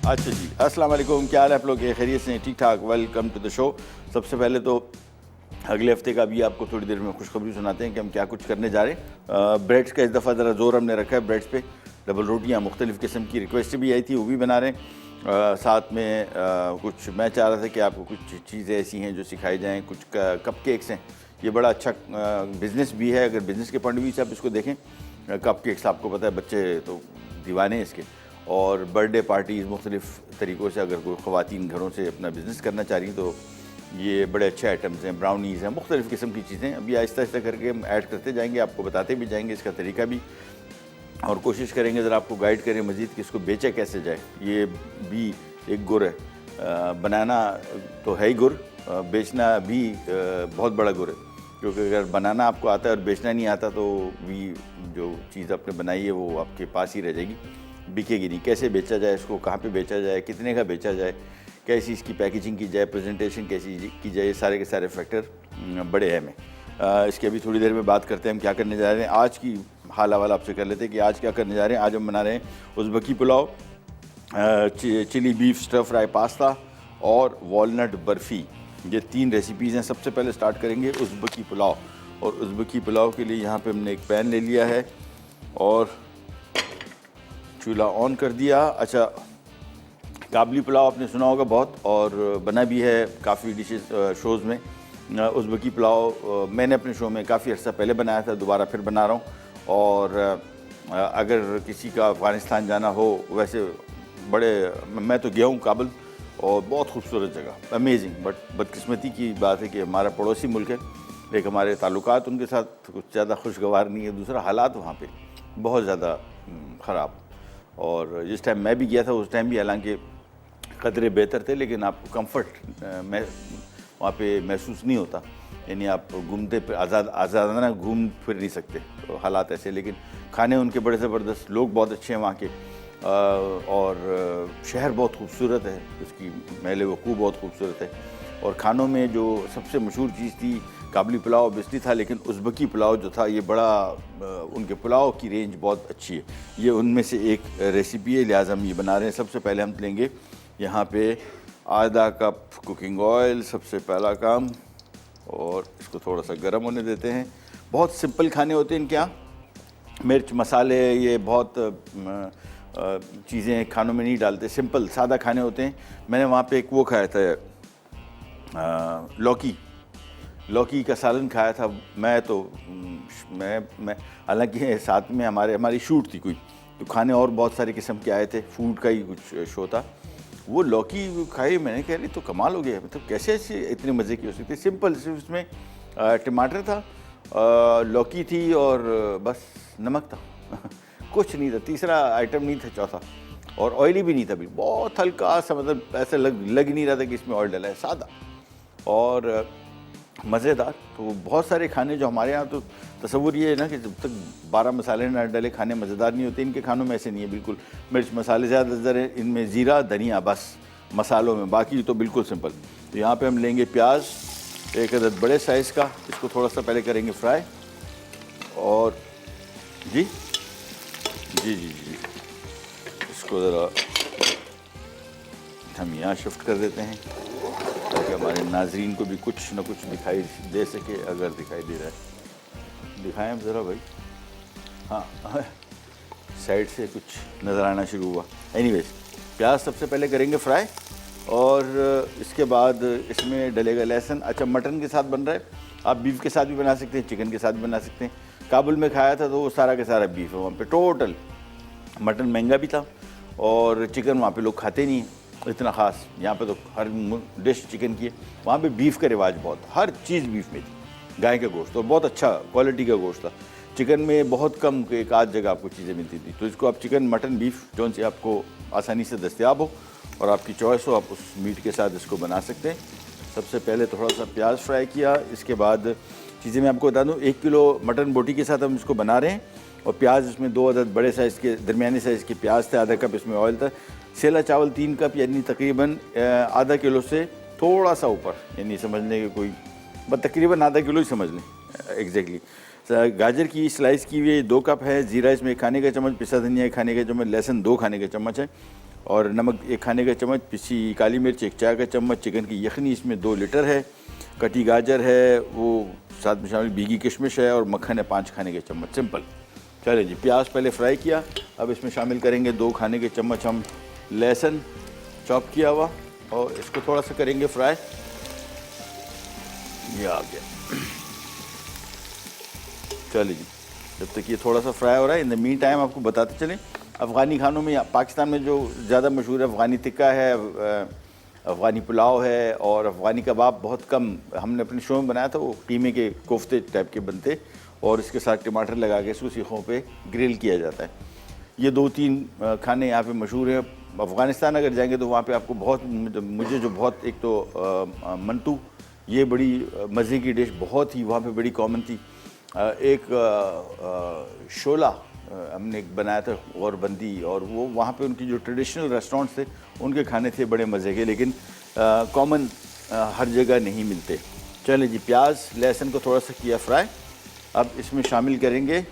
अच्छा जी, अस्सलाम वालेकुम। क्या हाल है आप लोग? खैरियत से? ठीक ठाक। Welcome to the show. सबसे पहले तो अगले हफ्ते का भी आपको थोड़ी देर में खुशखबरी सुनाते हैं कि हम क्या कुछ करने जा रहे हैं। ब्रेड्स का इस दफ़ा ज़रा जोर हमने रखा है ब्रेड्स पे। डबल रोटियाँ मुख्तलिफ़ किस्म की रिक्वेस्ट भी आई थी, वो भी बना रहे हैं। साथ में कुछ मैं चाह रहा था कि आपको कुछ चीज़ें ऐसी हैं जो सिखाई जाएँ। कुछ कप केक्स हैं, ये बड़ा अच्छा बिज़नेस भी है अगर बिज़नेस के पॉइंट ऑफ व्यू से आप इसको देखें। कप केक्स आपको पता है बच्चे तो दीवाने हैं इसके। और बर्थडे पार्टीज़ मुख्तलिफ़ तरीक़ों से अगर कोई ख़वातीन घरों से अपना बिज़नेस करना चाह रही हैं तो ये बड़े अच्छे आइटम्स हैं। ब्राउनीज़ हैं, मुख्तलिफ़ किस्म की चीज़ें अभी आहिस्ता आहिस्ता करके हम ऐड करते जाएंगे, आपको बताते भी जाएंगे इसका तरीका भी, और कोशिश करेंगे ज़रा आपको गाइड करें मज़ीद कि इसको बेचा कैसे जाए। ये भी एक गुर है, बनाना तो है ही गुर, बेचना भी बहुत बड़ा गुर है, क्योंकि अगर बनाना आपको आता है और बेचना नहीं आता तो भी जो चीज़ आपने बनाई है वो आपके पास ही रह जाएगी, बिकेगी नहीं। कैसे बेचा जाए इसको, कहाँ पे बेचा जाए, कितने का बेचा जाए, कैसी इसकी पैकेजिंग की जाए, प्रेजेंटेशन कैसी की जाए, ये सारे के सारे फैक्टर बड़े अहम हैं। इसकी अभी थोड़ी देर में बात करते हैं हम क्या करने जा रहे हैं। आज की हाल हवाला आपसे कर लेते हैं कि आज क्या करने जा रहे हैं। आज हम बना रहे हैं उज़्बेकी pulao, chilli beef stir fry pasta और वॉलनट बर्फ़ी। ये 3 रेसिपीज़ हैं। सबसे पहले स्टार्ट करेंगे उज़्बेकी पुलाव, और उज़्बेकी पुलाव के लिए यहाँ पे हमने एक पैन ले लिया है और चूल्हा ऑन कर दिया। अच्छा, काबली पुलाव आपने सुना होगा बहुत, और बना भी है काफ़ी डिशेस शोज़ में। उज़्बेकी पुलाव मैंने अपने शो में काफ़ी अर्सा पहले बनाया था, दोबारा फिर बना रहा हूँ। और अगर किसी का अफ़गानिस्तान जाना हो, वैसे मैं तो गया हूँ काबुल, और बहुत खूबसूरत जगह, अमेजिंग। बट बदकिस्मती की बात है कि हमारा पड़ोसी मुल्क है, लेकिन हमारे ताल्लुकात उनके साथ कुछ ज़्यादा खुशगवार नहीं है। दूसरा, हालात वहाँ पे बहुत ज़्यादा ख़राब। और जिस टाइम मैं भी गया था उस टाइम भी हालांकि कदरे बेहतर थे, लेकिन आपको कंफर्ट वहाँ पे महसूस नहीं होता, यानी आप घूमते आज़ादाना घूम फिर नहीं सकते, तो हालात ऐसे। लेकिन खाने उनके बड़े ज़बरदस्त, लोग बहुत अच्छे हैं वहाँ के, और शहर बहुत खूबसूरत है, उसकी महल वक़ूफ़ बहुत खूबसूरत है। और खानों में जो सबसे मशहूर चीज़ थी काबली पुलाव ऑब्वियसली था, लेकिन उज़्बेकी पुलाव जो था ये बड़ा उनके पुलाव की रेंज बहुत अच्छी है। ये उनमें से एक रेसिपी है, लिहाजा हम ये बना रहे हैं। सबसे पहले हम लेंगे यहाँ पे आधा कप कुकिंग ऑयल, सबसे पहला काम, और इसको थोड़ा सा गर्म होने देते हैं। बहुत सिंपल खाने होते हैं इनके यहाँ, मिर्च मसाले ये बहुत चीज़ें खानों में नहीं डालते, सिंपल सादा खाने होते हैं। मैंने वहाँ पे एक वो खाया था, लौकी का सालन खाया था। मैं हालांकि साथ में हमारी शूट थी कोई, तो खाने और बहुत सारे किस्म के आए थे, फूड का ही कुछ शो था। वो लौकी खाई मैंने, कह रही तो कमाल हो गया, मतलब कैसे ऐसे इतने मज़े की हो सकती है। सिंपल, सिर्फ उसमें टमाटर था, लौकी थी और बस नमक था कुछ नहीं था। तीसरा आइटम नहीं था, चौथा, और ऑयली भी नहीं था, भी बहुत हल्का सा, मतलब ऐसा लग नहीं रहा था कि इसमें ऑयल डला है, सादा और मज़ेदार। तो बहुत सारे खाने जो हमारे यहाँ, तो तसव्वुर ये है ना कि जब तक 12 मसाले ना डले खाने मज़ेदार नहीं होते। इनके खानों में ऐसे नहीं है, बिल्कुल मिर्च मसाले ज़्यादा है इनमें, ज़ीरा धनिया बस मसालों में, बाकी तो बिल्कुल सिंपल। तो यहाँ पे हम लेंगे प्याज, एक अदद बड़े साइज़ का, इसको थोड़ा सा पहले करेंगे फ्राई। और जी जी जी जी इसको ज़रा हम यहाँ शिफ्ट कर देते हैं ताकि हमारे नाजरीन को भी कुछ न कुछ दिखाई दे सके। अगर दिखाई दे रहा है दिखाएं हम ज़रा भाई। हाँ साइड से कुछ नज़र आना शुरू हुआ। एनीवेज, प्याज सबसे पहले करेंगे फ्राई, और इसके बाद इसमें डलेगा लहसुन। अच्छा, मटन के साथ बन रहा है, आप बीफ के साथ भी बना सकते हैं, चिकन के साथ भी बना सकते हैं। काबुल में खाया था तो वो सारा का सारा बीफ है वहाँ पे, टोटल। मटन महंगा भी था और चिकन वहाँ पे लोग खाते नहीं इतना ख़ास। यहाँ पे तो हर डिश चिकन की है, वहाँ पे बीफ का रिवाज बहुत, हर चीज़ बीफ में थी, गाय का गोश्त, और बहुत अच्छा क्वालिटी का गोश्त था। चिकन में बहुत कम, एक आध जगह आपको चीज़ें मिलती थी। तो इसको आप चिकन, मटन, बीफ जौन से आपको आसानी से दस्तयाब हो और आपकी चॉइस हो, आप उस मीट के साथ इसको बना सकते हैं। सबसे पहले थोड़ा सा प्याज फ्राई किया, इसके बाद चीज़ें मैं आपको बता दूँ। 1 किलो मटन बोटी के साथ हम इसको बना रहे हैं, और प्याज इसमें 2 अदद बड़े साइज़ के दरमियानी साइज़ के प्याज थे, आधा कप इसमें ऑयल था। सेला चावल 3 कप, यानी तकरीबन आधा किलो से थोड़ा सा ऊपर, यानी समझ लें कि कोई बस तकरीबन आधा किलो ही समझ लें एग्जैक्टली। गाजर की स्लाइस की हुई 2 कप है। ज़ीरा इसमें 1 खाने का चम्मच, पिसा धनिया 1 खाने का चम्मच, लहसुन 2 खाने के चम्मच है। और नमक 1 खाने का चम्मच, पिसी काली मिर्च 1 चाय का चम्मच, चिकन की यखनी इसमें 2 लीटर है, कटी गाजर है वो साथ में शामिल, भीगी किशमिश है और मक्खन है 5 खाने के चम्मच। सिंपल। चले जी, प्याज पहले फ्राई किया, अब इसमें शामिल करेंगे 2 खाने के चम्मच हम लहसुन चॉप किया हुआ और इसको थोड़ा सा करेंगे फ्राई। ये आ गया। चलिए जी, जब तक ये थोड़ा सा फ्राई हो रहा है, इन द मीन टाइम आपको बताते चलें अफ़गानी खानों में, पाकिस्तान में जो ज़्यादा मशहूर है अफ़गानी टिक्का है, अफ़गानी पुलाव है और अफ़गानी कबाब बहुत कम हमने अपने शो में बनाया था। वो कीमे के कोफ्ते टाइप के बनते और इसके साथ टमाटर लगा के इसको सीखों पे ग्रिल किया जाता है। ये 2-3 खाने यहाँ पे मशहूर हैं। अफ़गानिस्तान अगर जाएंगे तो वहाँ पे आपको बहुत, मुझे जो बहुत, एक तो मंटू, ये बड़ी मज़े की डिश बहुत ही वहाँ पे बड़ी कॉमन थी। एक शोला हमने एक बनाया था और बंदी, और वो वहाँ पे उनकी जो ट्रेडिशनल रेस्टोरेंट्स थे उनके खाने थे बड़े मज़े के, लेकिन कॉमन हर जगह नहीं मिलते। चलें जी, प्याज लहसुन को थोड़ा सा किया फ्राई। अब इसमें शामिल करेंगे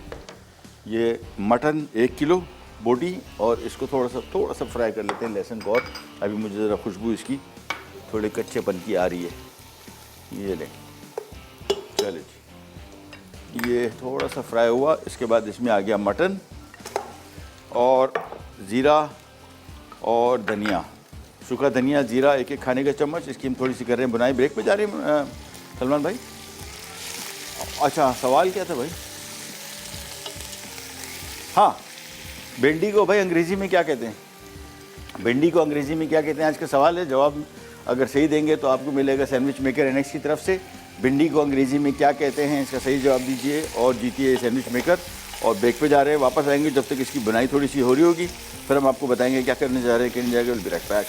ये मटन 1 किलो बोटी और इसको थोड़ा सा फ्राई कर लेते हैं लहसुन को। और अभी मुझे ज़रा खुशबू इसकी थोड़े कच्चेपन की आ रही है। ये लें, चले जी, ये थोड़ा सा फ्राई हुआ। इसके बाद इसमें आ गया मटन और ज़ीरा और धनिया, सूखा धनिया, ज़ीरा 1-1 खाने का चम्मच। इसकी हम थोड़ी सी कर रहे हैं बुनाई। ब्रेक पे जा रहे हैं सलमान भाई? अच्छा, सवाल क्या था भाई? हाँ, भिंडी को भाई अंग्रेज़ी में क्या कहते हैं? भिंडी को अंग्रेज़ी में क्या कहते हैं? आज का सवाल है। जवाब अगर सही देंगे तो आपको मिलेगा सैंडविच मेकर एनएक्स की तरफ से। भिंडी को अंग्रेज़ी में क्या कहते हैं, इसका सही जवाब दीजिए और जीतिए सैंडविच मेकर। और ब्रेक पे जा रहे हैं, वापस आएंगे जब तक इसकी बुनाई थोड़ी सी हो रही होगी, फिर हम आपको बताएंगे क्या करने जा रहे हैं, करने जाएगा। Will be right back.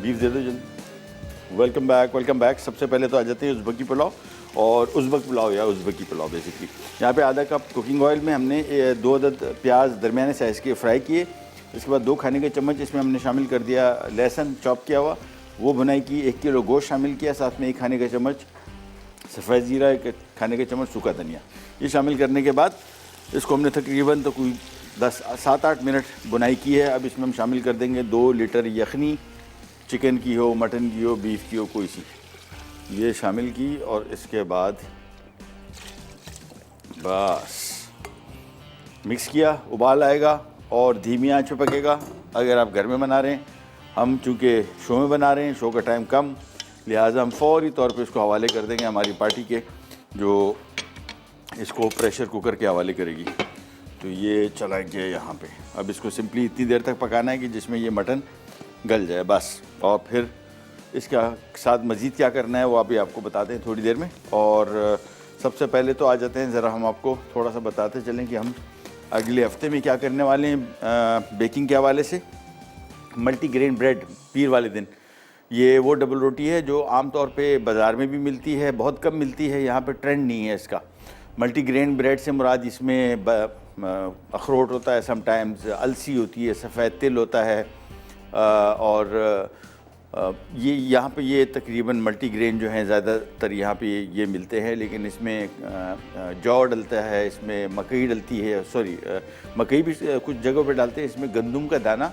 Beef दे दो जल्दी। Welcome back. सबसे पहले तो आ जाते हैं उज़्बेकी पुलाव, और उज़्बेक पुलाव या उज़्बेकी पुलाव बेसिकली। यहाँ पे आधा कप कुकिंग ऑयल में हमने 2 अदद प्याज दरमियाने साइज़ के फ्राई किए। इसके बाद 2 खाने के चम्मच इसमें हमने शामिल कर दिया लहसुन चॉप किया हुआ, वो बुनाई की। 1 किलो गोश्त शामिल किया, साथ में 1 खाने का चम्मच सफ़ेद ज़ीरा, 1 खाने का चम्मच सूखा धनिया। ये शामिल करने के बाद इसको हमने तकरीबन तो कोई 7-8 मिनट बुनाई की है। अब इसमें हम शामिल कर देंगे 2 लीटर यखनी, चिकन की हो, मटन की हो, बीफ की हो, कोई सी, ये शामिल की। और इसके बाद बस मिक्स किया, उबाल आएगा और धीमी आंच पे पकेगा। अगर आप घर में बना रहे हैं, हम चूँकि शो में बना रहे हैं, शो का टाइम कम, लिहाजा हम फौरी तौर पे इसको हवाले कर देंगे हमारी पार्टी के, जो इसको प्रेशर कुकर के हवाले करेगी। तो ये चलाएंगे यहाँ पे। अब इसको सिंपली इतनी देर तक पकाना है कि जिसमें ये मटन गल जाए बस। और फिर इसका साथ मज़ीद क्या करना है वो अभी आपको बताते हैं थोड़ी देर में। और सबसे पहले तो आ जाते हैं, ज़रा हम आपको थोड़ा सा बताते चलें कि हम अगले हफ्ते में क्या करने वाले हैं बेकिंग के हवाले से। मल्टीग्रेन ब्रेड पीर वाले दिन, ये वो डबल रोटी है जो आमतौर पे बाज़ार में भी मिलती है, बहुत कम मिलती है, यहाँ पे ट्रेंड नहीं है इसका। मल्टीग्रेन ब्रेड से मुराद इसमें अखरोट होता है, समटाइम्स अलसी होती है, सफ़ेद तिल होता है, और ये यहाँ पे ये तकरीबन मल्टीग्रेन जो हैं ज़्यादातर यहाँ पे ये मिलते हैं। लेकिन इसमें जौ डलता है, इसमें मकई डलती है, सॉरी मकई भी कुछ जगहों पे डालते हैं, इसमें गंदम का दाना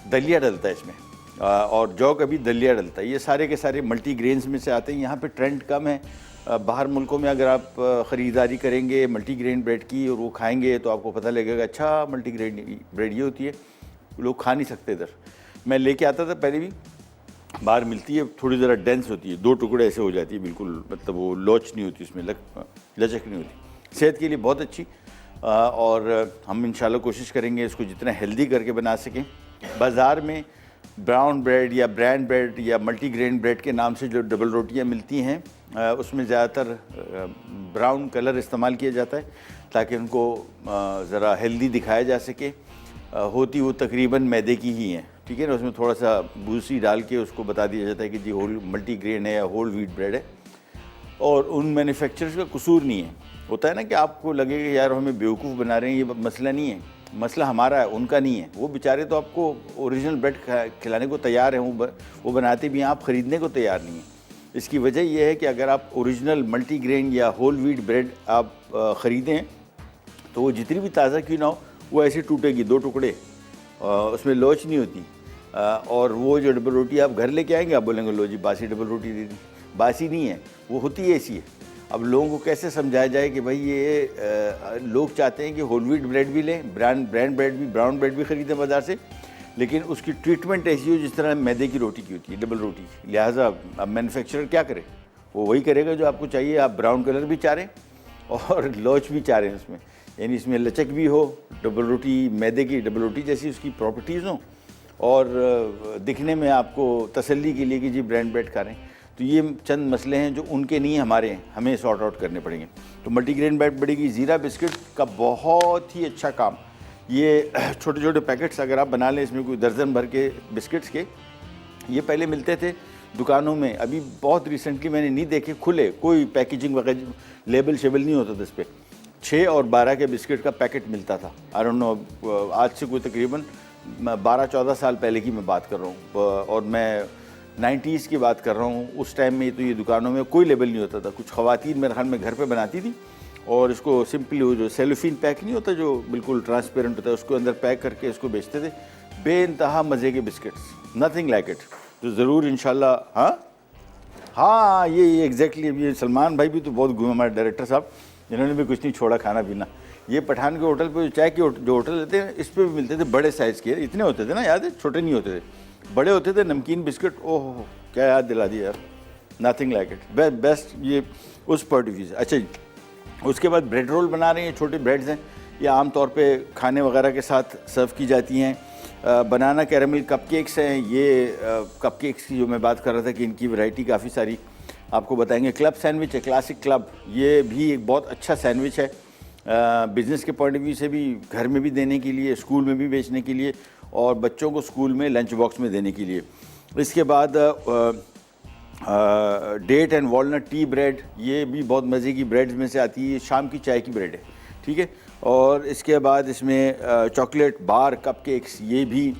दलिया डलता है इसमें, और जौ का भी दलिया डलता है। ये सारे के सारे मल्टीग्रेन्स में से आते हैं। यहाँ पे ट्रेंड कम है। बाहर मुल्कों में अगर आप ख़रीदारी करेंगे मल्टीग्रेन ब्रेड की और वो खाएंगे तो आपको पता लगेगा अच्छा मल्टीग्रेन ब्रेड ये होती है, लोग खा नहीं सकते। इधर मैं लेके आता था पहले भी, बाहर मिलती है, थोड़ी ज़रा डेंस होती है, 2 टुकड़े ऐसे हो जाती है बिल्कुल, मतलब वो लोच नहीं होती उसमें, लचक नहीं होती। सेहत के लिए बहुत अच्छी, और हम इंशाल्लाह कोशिश करेंगे इसको जितना हेल्दी करके बना सकें। बाज़ार में ब्राउन ब्रेड या ब्रांड ब्रेड या मल्टीग्रेन ब्रेड के नाम से जो डबल रोटियां मिलती हैं, उसमें ज़्यादातर ब्राउन कलर इस्तेमाल किया जाता है ताकि उनको ज़रा हेल्दी दिखाया जा सके। होती वो तकरीबन मैदे की ही हैं, ठीक है ना। उसमें थोड़ा सा भूसी डाल के उसको बता दिया जाता है कि जी होल मल्टीग्रेन है या होल व्हीट ब्रेड है। और उन मैन्युफैक्चरर्स का कसूर नहीं है। होता है ना कि आपको लगेगा यार हमें बेवकूफ़ बना रहे हैं, ये मसला नहीं है, मसला हमारा है, उनका नहीं है। वो बेचारे तो आपको ओरिजिनल ब्रेड खिलाने को तैयार हैं, वो बनाते भी हैं, आप ख़रीदने को तैयार नहीं हैं। इसकी वजह यह है कि अगर आप ओरिजिनल मल्टीग्रेन या होल व्हीट ब्रेड आप ख़रीदें तो वो जितनी भी ताज़ा क्यों ना हो वो ऐसे टूटेगी, 2 टुकड़े, उसमें लोच नहीं होती। और वो जो डबल रोटी आप घर लेके आएंगे, आप बोलेंगे लो जी बासी डबल रोटी दे दी। बासी नहीं है, वो होती है ऐसी है। अब लोगों को कैसे समझाया जाए कि भाई ये लोग चाहते हैं कि होल व्हीट ब्रेड भी लें, ब्रांड ब्रेड भी, ब्राउन ब्रेड भी ख़रीदें बाज़ार से, लेकिन उसकी ट्रीटमेंट ऐसी हो जिस तरह मैदे की रोटी की होती है, डबल रोटी। लिहाजा अब मैन्युफैक्चरर क्या करे, वो वही करेगा जो आपको चाहिए। आप ब्राउन कलर भी चाह रहे हैं और लौच भी चाह रहे हैं उसमें, यानी इसमें लचक भी हो, डबल रोटी मैदे की डबल रोटी जैसी उसकी प्रॉपर्टीज़ हों, और दिखने में आपको तसल्ली के लिए कि जी ब्रांड ब्रेड खा रहे हैं। तो ये चंद मसले हैं जो उनके नहीं हमारे हैं, हमें सॉर्ट आउट करने पड़ेंगे। तो मल्टीग्रेन ब्रेड बढ़ेगी। ज़ीरा बिस्किट का बहुत ही अच्छा काम, ये छोटे छोटे पैकेट्स अगर आप बना लें, इसमें कोई दर्जन भर के बिस्किट्स के, ये पहले मिलते थे दुकानों में, अभी बहुत रिसेंटली मैंने नहीं देखे खुले, कोई पैकेजिंग वगैरह लेबल शेबल नहीं होता था इस पर। 6 और 12 के बिस्किट का पैकेट मिलता था। आई डोंट नो, आज से कोई तकरीबन 12-14 साल पहले की मैं बात कर रहा हूँ, और मैं 90s की बात कर रहा हूँ। उस टाइम में तो ये दुकानों में कोई लेबल नहीं होता था। कुछ ख़वातीन मेरे ख्याल में घर पे बनाती थी और इसको सिंपली वो जो सेलोफिन पैक नहीं होता जो बिल्कुल ट्रांसपेरेंट होता है, उसको अंदर पैक करके इसको बेचते थे। बेइंतहा मज़े के बिस्किट्स, नथिंग लाइक इट। तो ज़रूर इंशाल्लाह। हाँ ये एग्जैक्टली। ये सलमान भाई भी तो बहुत घूमे, हमारे डायरेक्टर साहब, इन्होंने भी कुछ नहीं छोड़ा खाना पीना। ये पठान के होटल पे चाय के जो होटल लेते हैं, इस पे भी मिलते थे बड़े साइज़ के, इतने होते थे ना, याद है, छोटे नहीं होते थे, बड़े होते थे नमकीन बिस्किट। ओह क्या याद दिला दिया यार, नथिंग लाइक इट, बेस्ट। ये उस पर्टिव्यू से। अच्छा जी, उसके बाद ब्रेड रोल बना रहे हैं, छोटे ब्रेड्स हैं, ये आम तौर पे खाने वगैरह के साथ सर्व की जाती हैं। बनाना कैरेमल कपकेक्स हैं, ये कपकेक्स की जो मैं बात कर रहा था कि इनकी वैरायटी काफ़ी सारी आपको बताएंगे। क्लब सैंडविच है, क्लासिक क्लब, ये भी एक बहुत अच्छा सैंडविच है, बिज़नेस के पॉइंट ऑफ व्यू से भी, घर में भी देने के लिए, स्कूल में भी बेचने के लिए, और बच्चों को स्कूल में लंच बॉक्स में देने के लिए। इसके बाद date and walnut tea bread, ये भी बहुत मज़े की ब्रेड्स में से आती है, शाम की चाय की ब्रेड है, ठीक है। और इसके बाद इसमें चॉकलेट बार कपकेक्स, ये भी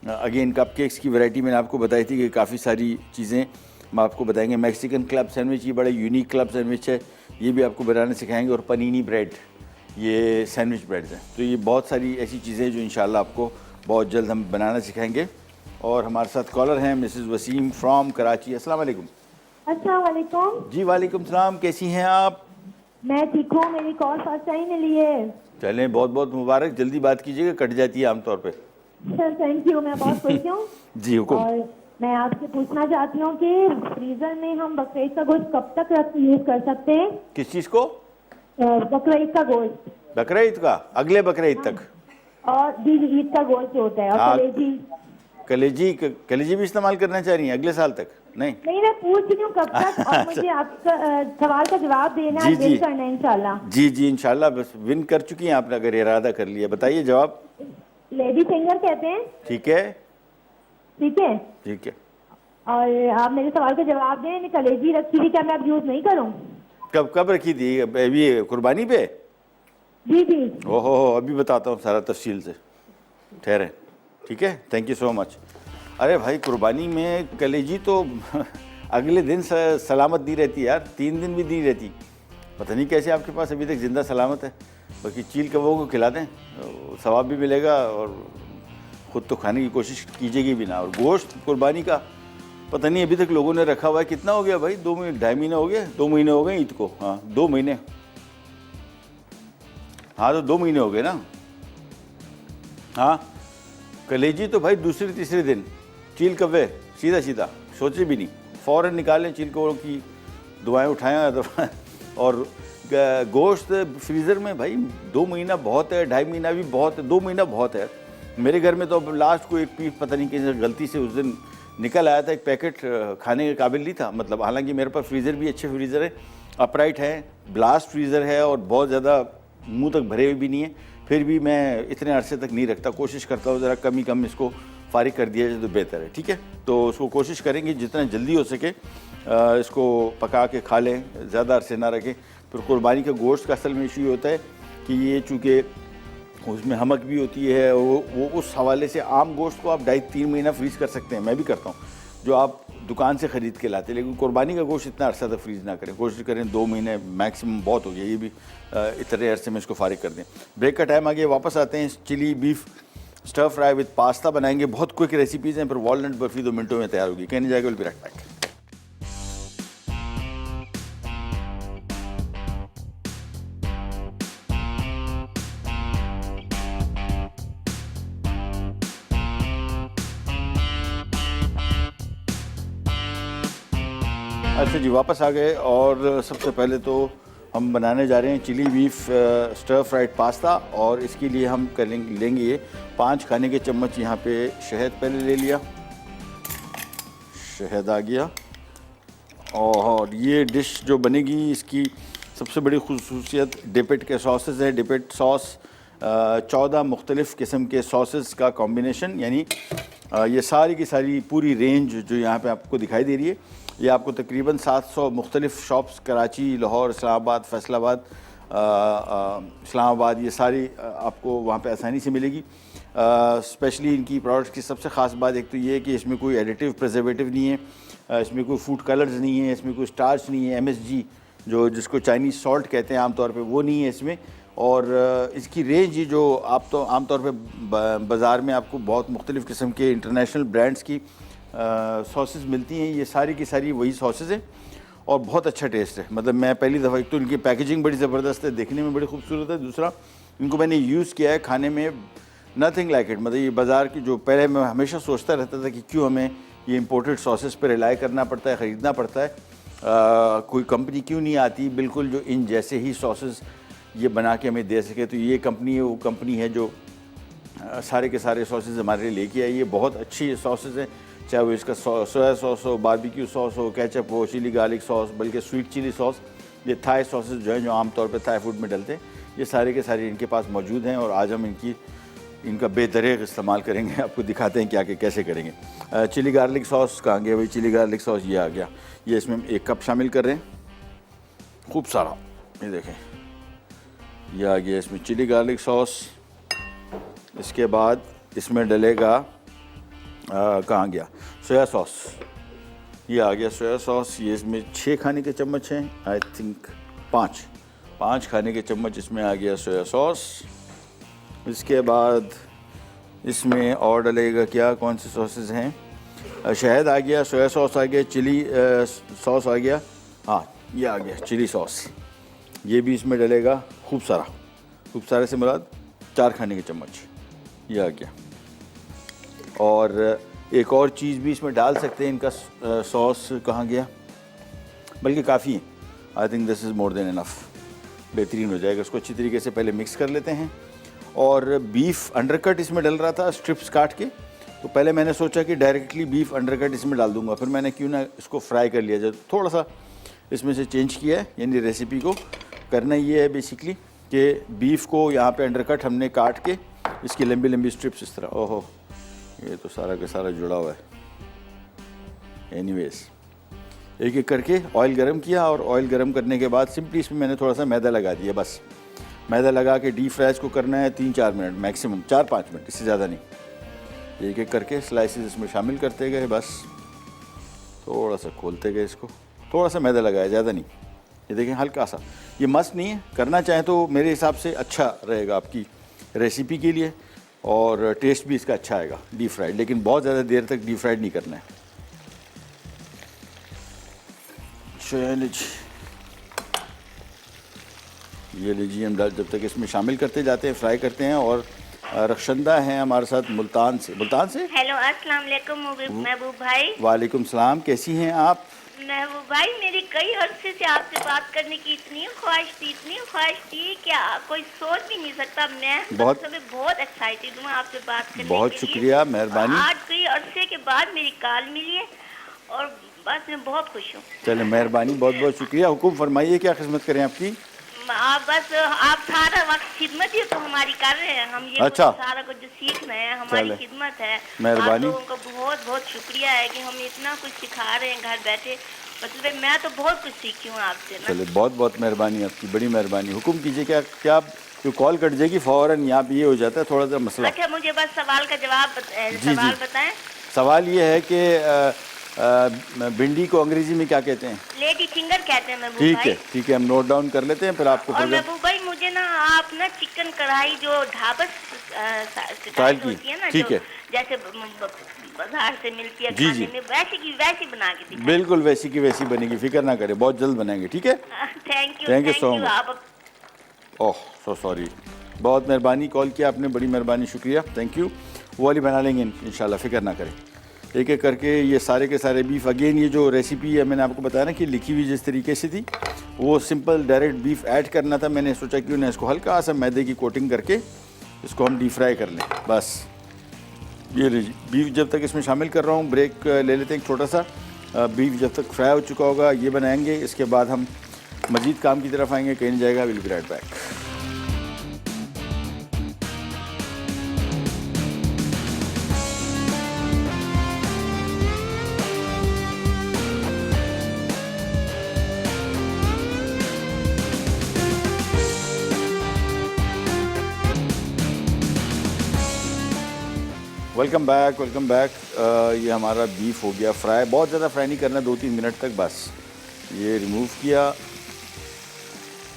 अगेन कपकेक्स की वैरायटी मैंने आपको बताई थी कि काफ़ी सारी चीज़ें हम आपको बताएंगे। मैक्सिकन क्लब सैंडविच, ये बड़ा यूनिक क्लब सैंडविच है, ये भी आपको बनाना सिखाएंगे। और पनीनी ब्रेड, ये सैंडविच ब्रेड्स हैं। तो ये बहुत सारी ऐसी चीज़ें जो इंशाल्लाह आपको बहुत जल्द हम बनाना सिखाएंगे। और हमारे साथ कॉलर हैं मिसेस वसीम फ्रॉम कराची। अस्सलाम वालेकुम। अस्सलाम वालेकुम। जी वालेकुम सलाम, कैसी हैं आप? मैं ठीक हूँ, मेरी कॉल फर्स्ट टाइम मिली है। चलें, बहुत बहुत मुबारक। जल्दी बात कीजिएगा, कट जाती है आमतौर पे। सर थैंक यू, मैं बहुत खुश हूँ। जी हुकुम। और मैं आपसे पूछना चाहती हूँ कि फ्रीजर में हम बकरीद का गोश्त कब तक यूज कर सकते हैं? किस चीज़ को? बकरीद का गोश्त। बकरीद का? अगले बकरीद तक? और जी ईद का गोश्त जो होता है, और कलेजी भी इस्तेमाल करना चाह रही हैं अगले साल तक? नहीं, मैं पूछ रही हूँ कब तक, और मुझे आपका सवाल का जवाब देना है, विन करना है इंशाल्लाह। जी जी इंशाल्लाह। बस विन कर चुकी हैं आपने अगर इरादा कर लिया। बताइए जवाब। लेडी फिंगर कहते हैं। ठीक है, ठीक है, ठीक है। और आप मेरे सवाल का जवाब दें। कलेजी रखी थी, क्या मैं अब यूज नहीं करूँ? कब कब रखी थी? अभी कुर्बानी पे? जी जी। ओहो, अभी बताता हूँ सारा तफसील से, ठहरे। ठीक है, थैंक यू सो मच। अरे भाई, कुर्बानी में कलेजी तो अगले दिन सलामत दी रहती है यार, 3 दिन भी दी रहती। पता नहीं कैसे आपके पास अभी तक ज़िंदा सलामत है। बाकी चील कबाबों को खिला दें, सवाब भी मिलेगा और ख़ुद तो खाने की कोशिश कीजिएगी भी ना। और गोश्त कुर्बानी का पता नहीं अभी तक लोगों ने रखा हुआ है, कितना हो गया भाई? 2 महीने, 2.5 महीने हो गए? 2 महीने हो गए ईद को। हाँ 2 महीने, हाँ तो 2 महीने हो गए ना। हाँ, कलेजी तो भाई दूसरे तीसरे दिन, चील कव्वे सीधा सीधा, सोचे भी नहीं, फ़ौरन निकालें चील कव्वों की दुआएं उठाएं। और गोश्त फ्रीज़र में भाई 2 महीना बहुत है, 2.5 महीना भी बहुत है, 2 महीना बहुत है। मेरे घर में तो अब लास्ट को एक पीस पता नहीं किसी गलती से उस दिन निकल आया था, एक पैकेट खाने के काबिल नहीं था। मतलब हालांकि मेरे पास फ्रीज़र भी अच्छे फ्रीज़र है, अपराइट है, ब्लास्ट फ्रीज़र है, और बहुत ज़्यादा मुंह तक भरे हुए भी नहीं है, फिर भी मैं इतने अरसे तक नहीं रखता। कोशिश करता हूँ ज़रा कम ही कम इसको फारिग कर दिया जाए तो बेहतर है। ठीक है, तो उसको कोशिश करेंगे जितना जल्दी हो सके इसको पका के खा लें, ज़्यादा अरसे ना रखें। फिर कुर्बानी का गोश्त का असल में इशू ये होता है कि ये चूँकि उसमें हमक भी होती है, वो उस हवाले से आम गोश्त को आप 2.5-3 महीना फ्रीज़ कर सकते हैं, मैं भी करता हूँ, जो आप दुकान से ख़रीद के लाते हैं। लेकिन कुर्बानी का गोश्त इतना अरसा तक फ्रीज़ ना करें, कोशिश करें 2 महीने मैक्सिमम बहुत हो गया, ये भी इतने अरसे में इसको फारिग कर दें। ब्रेक का टाइम आ गया, वापस आते हैं। Chilli beef stir fry with pasta बनाएंगे, बहुत क्विक रेसिपीज़ हैं। फिर वॉलनट बर्फ़ी 2 मिनटों में तैयार होगी। कहने जाएगा विल बी राइट बैक। अच्छा जी, वापस आ गए और सबसे पहले तो हम बनाने जा रहे हैं chilli beef stir fried pasta. और इसके लिए हम लेंगे ये 5 खाने के चम्मच यहाँ पे शहद पहले ले लिया, शहद आ गया। और ये डिश जो बनेगी इसकी सबसे बड़ी खुसूसियत डिपिट के सॉसेस है। डिपिट सॉस 14 मुख्तलिफ़ किस्म के सॉसेस का कॉम्बिनेशन, यानी ये सारी की सारी पूरी रेंज जो यहाँ पे आपको दिखाई दे रही है, ये आपको तकरीबन 700 मुख्तलिफ़ शॉप्स कराची, लाहौर, इस्लामाबाद, फैसलाबाद, इस्लामाबाद, ये सारी आपको वहाँ पे आसानी से मिलेगी। स्पेशली इनकी प्रोडक्ट्स की सबसे ख़ास बात एक तो ये है कि इसमें कोई एडिटिव प्रिजर्वेटिव नहीं है, इसमें कोई फूड कलर्स नहीं है, इसमें कोई स्टार्च नहीं है, MSG जो जिसको चाइनीज़ सॉल्ट कहते हैं आमतौर पे, वो नहीं है इसमें। और इसकी रेंज ही जो आप तो आमतौर पे बाज़ार में आपको बहुत मुख्तलिफ़ किस्म के इंटरनेशनल ब्रांड्स की सॉसेस मिलती हैं, ये सारी की सारी वही सॉसेस हैं और बहुत अच्छा टेस्ट है। मतलब मैं पहली दफ़ा, एक तो इनकी पैकेजिंग बड़ी ज़बरदस्त है, देखने में बड़ी खूबसूरत है। दूसरा, इनको मैंने यूज़ किया है खाने में, नथिंग लाइक इट। मतलब ये बाज़ार की जो पहले मैं हमेशा सोचता रहता था कि क्यों हमें ये इंपोर्टेड सॉसेस पर रिलाई करना पड़ता है, ख़रीदना पड़ता है, कोई कंपनी क्यों नहीं आती बिल्कुल जो इन जैसे ही सॉसेस ये बना के हमें दे सके। तो ये कंपनी है, वो कंपनी है जो सारे के सारे सॉसेस हमारे लिए लेके आई। ये बहुत अच्छी सॉसेस हैं, चाहे वो इसका सोया सॉस हो, बारबेक्यू सॉस हो, केचप हो, चिली गार्लिक सॉस, बल्कि स्वीट चिली सॉस, ये थाई सॉसेस जो हैं जो आमतौर पर थाई फूड में डलते हैं, ये सारे के सारे इनके पास मौजूद हैं। और आज हम इनका बेदरेग इस्तेमाल करेंगे, आपको दिखाते हैं क्या कैसे करेंगे। चिली गार्लिक सॉस कहाँ गया भाई? चिली गार्लिक सॉस ये आ गया, ये इसमें हम 1 कप शामिल कर रहे हैं, खूब सारा। ये देखें, ये आ गया इसमें चिली गार्लिक सॉस। इसके बाद इसमें डलेगा कहाँ गया सोया सॉस, ये आ गया सोया सॉस। ये इसमें 6 खाने के चम्मच हैं, आई थिंक 5 खाने के चम्मच इसमें आ गया सोया सॉस। इसके बाद इसमें और डलेगा क्या, कौन से सॉसेस हैं? शहद आ गया, सोया सॉस आ गया, चिली सॉस आ गया, हाँ ये आ गया चिली सॉस, ये भी इसमें डलेगा खूब सारे से मुराद 4 खाने के चम्मच, ये आ गया। और एक और चीज़ भी इसमें डाल सकते हैं, इनका सॉस कहाँ गया, बल्कि काफ़ी है, I think this is more than enough, बेहतरीन हो जाएगा। इसको अच्छी तरीके से पहले मिक्स कर लेते हैं। और बीफ अंडरकट इसमें डल रहा था स्ट्रिप्स काट के, तो पहले मैंने सोचा कि डायरेक्टली बीफ अंडरकट इसमें डाल दूंगा, फिर मैंने क्यों ना इसको फ्राई कर लिया जाए, थोड़ा सा इसमें से चेंज किया है। यानी रेसिपी को करना ये है बेसिकली कि बीफ को यहाँ पे अंडरकट हमने काट के इसकी लंबी लंबी स्ट्रिप्स इस तरह, ओहो ये तो सारा का सारा जुड़ा हुआ है। एनीवेज, एक एक करके ऑयल गरम किया और ऑयल गरम करने के बाद सिंपली इसमें मैंने थोड़ा सा मैदा लगा दिया, बस मैदा लगा के डीप फ्राई को करना है 3-4 मिनट मैक्सिमम, 4-5 मिनट, इससे ज़्यादा नहीं। एक एक करके स्लाइसेस इसमें शामिल करते गए, बस थोड़ा सा खोलते गए इसको, थोड़ा सा मैदा लगाया, ज़्यादा नहीं। ये देखें हल्का सा, ये मस्त नहीं है, करना चाहें तो मेरे हिसाब से अच्छा रहेगा आपकी रेसिपी के लिए और टेस्ट भी इसका अच्छा आएगा डीप फ्राइड, लेकिन बहुत ज़्यादा देर तक डीप फ्राइड नहीं करना है। ये लीजिए, हम जब तक इसमें शामिल करते जाते हैं, फ्राई करते हैं। और रक्षंदा हैं हमारे साथ मुल्तान से। हेलो, अस्सलाम वालेकुम महबूब भाई। वालेकुम सलाम, कैसी हैं आप? महबूब भाई, मेरी कई अरसे से आपसे बात करने की इतनी ख्वाहिश थी कि कोई सोच भी नहीं सकता। मैं बहुत एक्साइटेड हूँ आपसे बात करने के लिए। बहुत शुक्रिया, मेहरबानी। आज कई अरसे के बाद मेरी कॉल मिली है और बस मैं बहुत खुश हूँ। चले, मेहरबानी, बहुत बहुत शुक्रिया। हुकुम फरमाइए, क्या खिदमत करें आपकी? आप सारा वक्त खिदमत ही तो हमारी कर रहे हैं, हम ये अच्छा। सारा कुछ जो सीख रहे हैं हमारी खिदमत है। मेहरबानी। आप लोगों का बहुत बहुत शुक्रिया है कि हम इतना कुछ सिखा रहे हैं घर बैठे मतलब मैं तो बहुत कुछ सीखी हूँ आपसे ना। चलिए, बहुत बहुत मेहरबानी आपकी, बड़ी मेहरबानी। हुक्म कीजिए, क्या क्या आप जो कॉल कट जाएगी फ़ौरन यहाँ पे ये हो जाता है थोड़ा सा मसला। अच्छा, मुझे बस सवाल का जवाब जी जी, सवाल बताएं। सवाल ये है कि भिंडी को अंग्रेजी में क्या कहते हैं? लेडी फिंगर कहते हैं महबूब भाई। ठीक है, हम नोट डाउन कर लेते हैं, फिर आपको और प्रोग्राम महबूब भाई, मुझे ना आप ना चिकन कढ़ाई जो ढाबस स्टाइल स्टाइल की, होती है ना, ठीक जो है, जैसे बाजार से मिलती है जी जी, खाने में, वैसी की वैसी बना के दिखाएं। बिल्कुल वैसी की वैसी बनेगी, फिक्र ना करें, बहुत जल्द बनाएंगे, ठीक है? Thank you so much. आप ओह सो सॉरी, बहुत मेहरबानी, कॉल किया आपने, बड़ी मेहरबानी, शुक्रिया, थैंक यू। वो वाली बना लेंगे इंशाल्लाह, फिक्र ना करें। एक एक करके ये सारे के सारे बीफ, अगेन ये जो रेसिपी है मैंने आपको बताया ना कि लिखी हुई जिस तरीके से थी, वो सिंपल डायरेक्ट बीफ ऐड करना था। मैंने सोचा क्यों ना इसको हल्का सा मैदे की कोटिंग करके इसको हम डीप फ्राई कर लें, बस। ये लीजिए, बीफ जब तक इसमें शामिल कर रहा हूँ, ब्रेक ले लेते हैं एक छोटा सा। बीफ जब तक फ्राई हो चुका होगा ये बनाएंगे, इसके बाद हम मजीद काम की तरफ आएंगे, कहीं नहीं जाएगा। Will be right back. Welcome back, welcome back. ये हमारा बीफ हो गया फ्राई, बहुत ज़्यादा फ्राई नहीं करना, 2-3 मिनट तक बस। ये रिमूव किया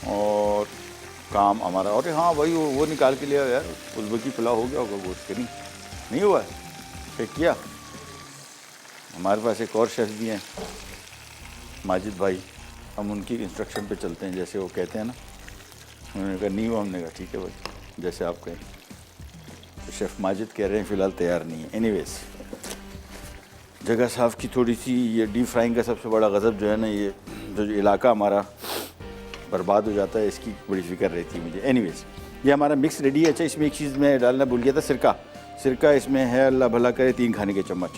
और काम हमारा, और हाँ भाई वो निकाल के लिया यार, उज़्बेकी पुलाव हो गया होगा गोश्त के, नहीं हुआ है, फेंक किया। हमारे पास एक और शेफ़ भी हैं, माजिद भाई, हम उनकी इंस्ट्रक्शन पे चलते हैं, जैसे वो कहते हैं ना। उन्होंने कहा नहीं हुआ, हमने कहा ठीक है भाई, जैसे आप कहें। तो शेफ़ माजिद कह रहे हैं फ़िलहाल तैयार नहीं है। एनीवेज़, जगह साफ़ की थोड़ी सी। ये डीप फ्राइंग का सबसे बड़ा गज़ब जो है ना, ये जो इलाका हमारा बर्बाद हो जाता है, इसकी बड़ी फ़िक्र रहती है मुझे। एनीवेज़, ये हमारा मिक्स रेडी है। अच्छा, इसमें एक चीज़ मैं डालना भूल गया था, सिरका इसमें है, अल्लाह भला करे 3 खाने के चम्मच,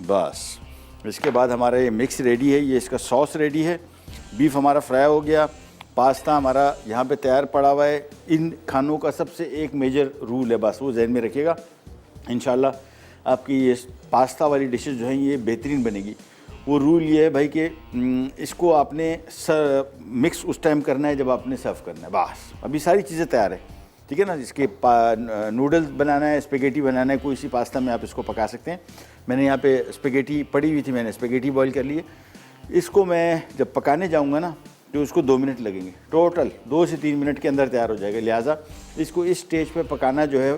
बस। इसके बाद हमारा ये मिक्स रेडी है, ये इसका सॉस रेडी है। बीफ हमारा फ्राई हो गया, पास्ता हमारा यहाँ पे तैयार पड़ा हुआ है। इन खानों का सबसे एक मेजर रूल है, बस वो जहन में रखिएगा। इंशाल्लाह आपकी ये पास्ता वाली डिशेस जो हैं ये बेहतरीन बनेगी। वो रूल ये है भाई कि इसको आपने मिक्स उस टाइम करना है जब आपने सर्व करना है, बस। अभी सारी चीज़ें तैयार है, ठीक है ना। इसके नूडल्स बनाना है, स्पेगेटी बनाना है, कोई सी पास्ता में आप इसको पका सकते हैं। मैंने यहाँ पे स्पेगेटी पड़ी हुई थी, मैंने स्पेगेटी बॉईल कर लिए। इसको मैं जब पकाने जाऊँगा ना तो उसको 2 मिनट लगेंगे, टोटल 2 से 3 मिनट के अंदर तैयार हो जाएगा। लिहाजा इसको इस स्टेज पे पकाना जो है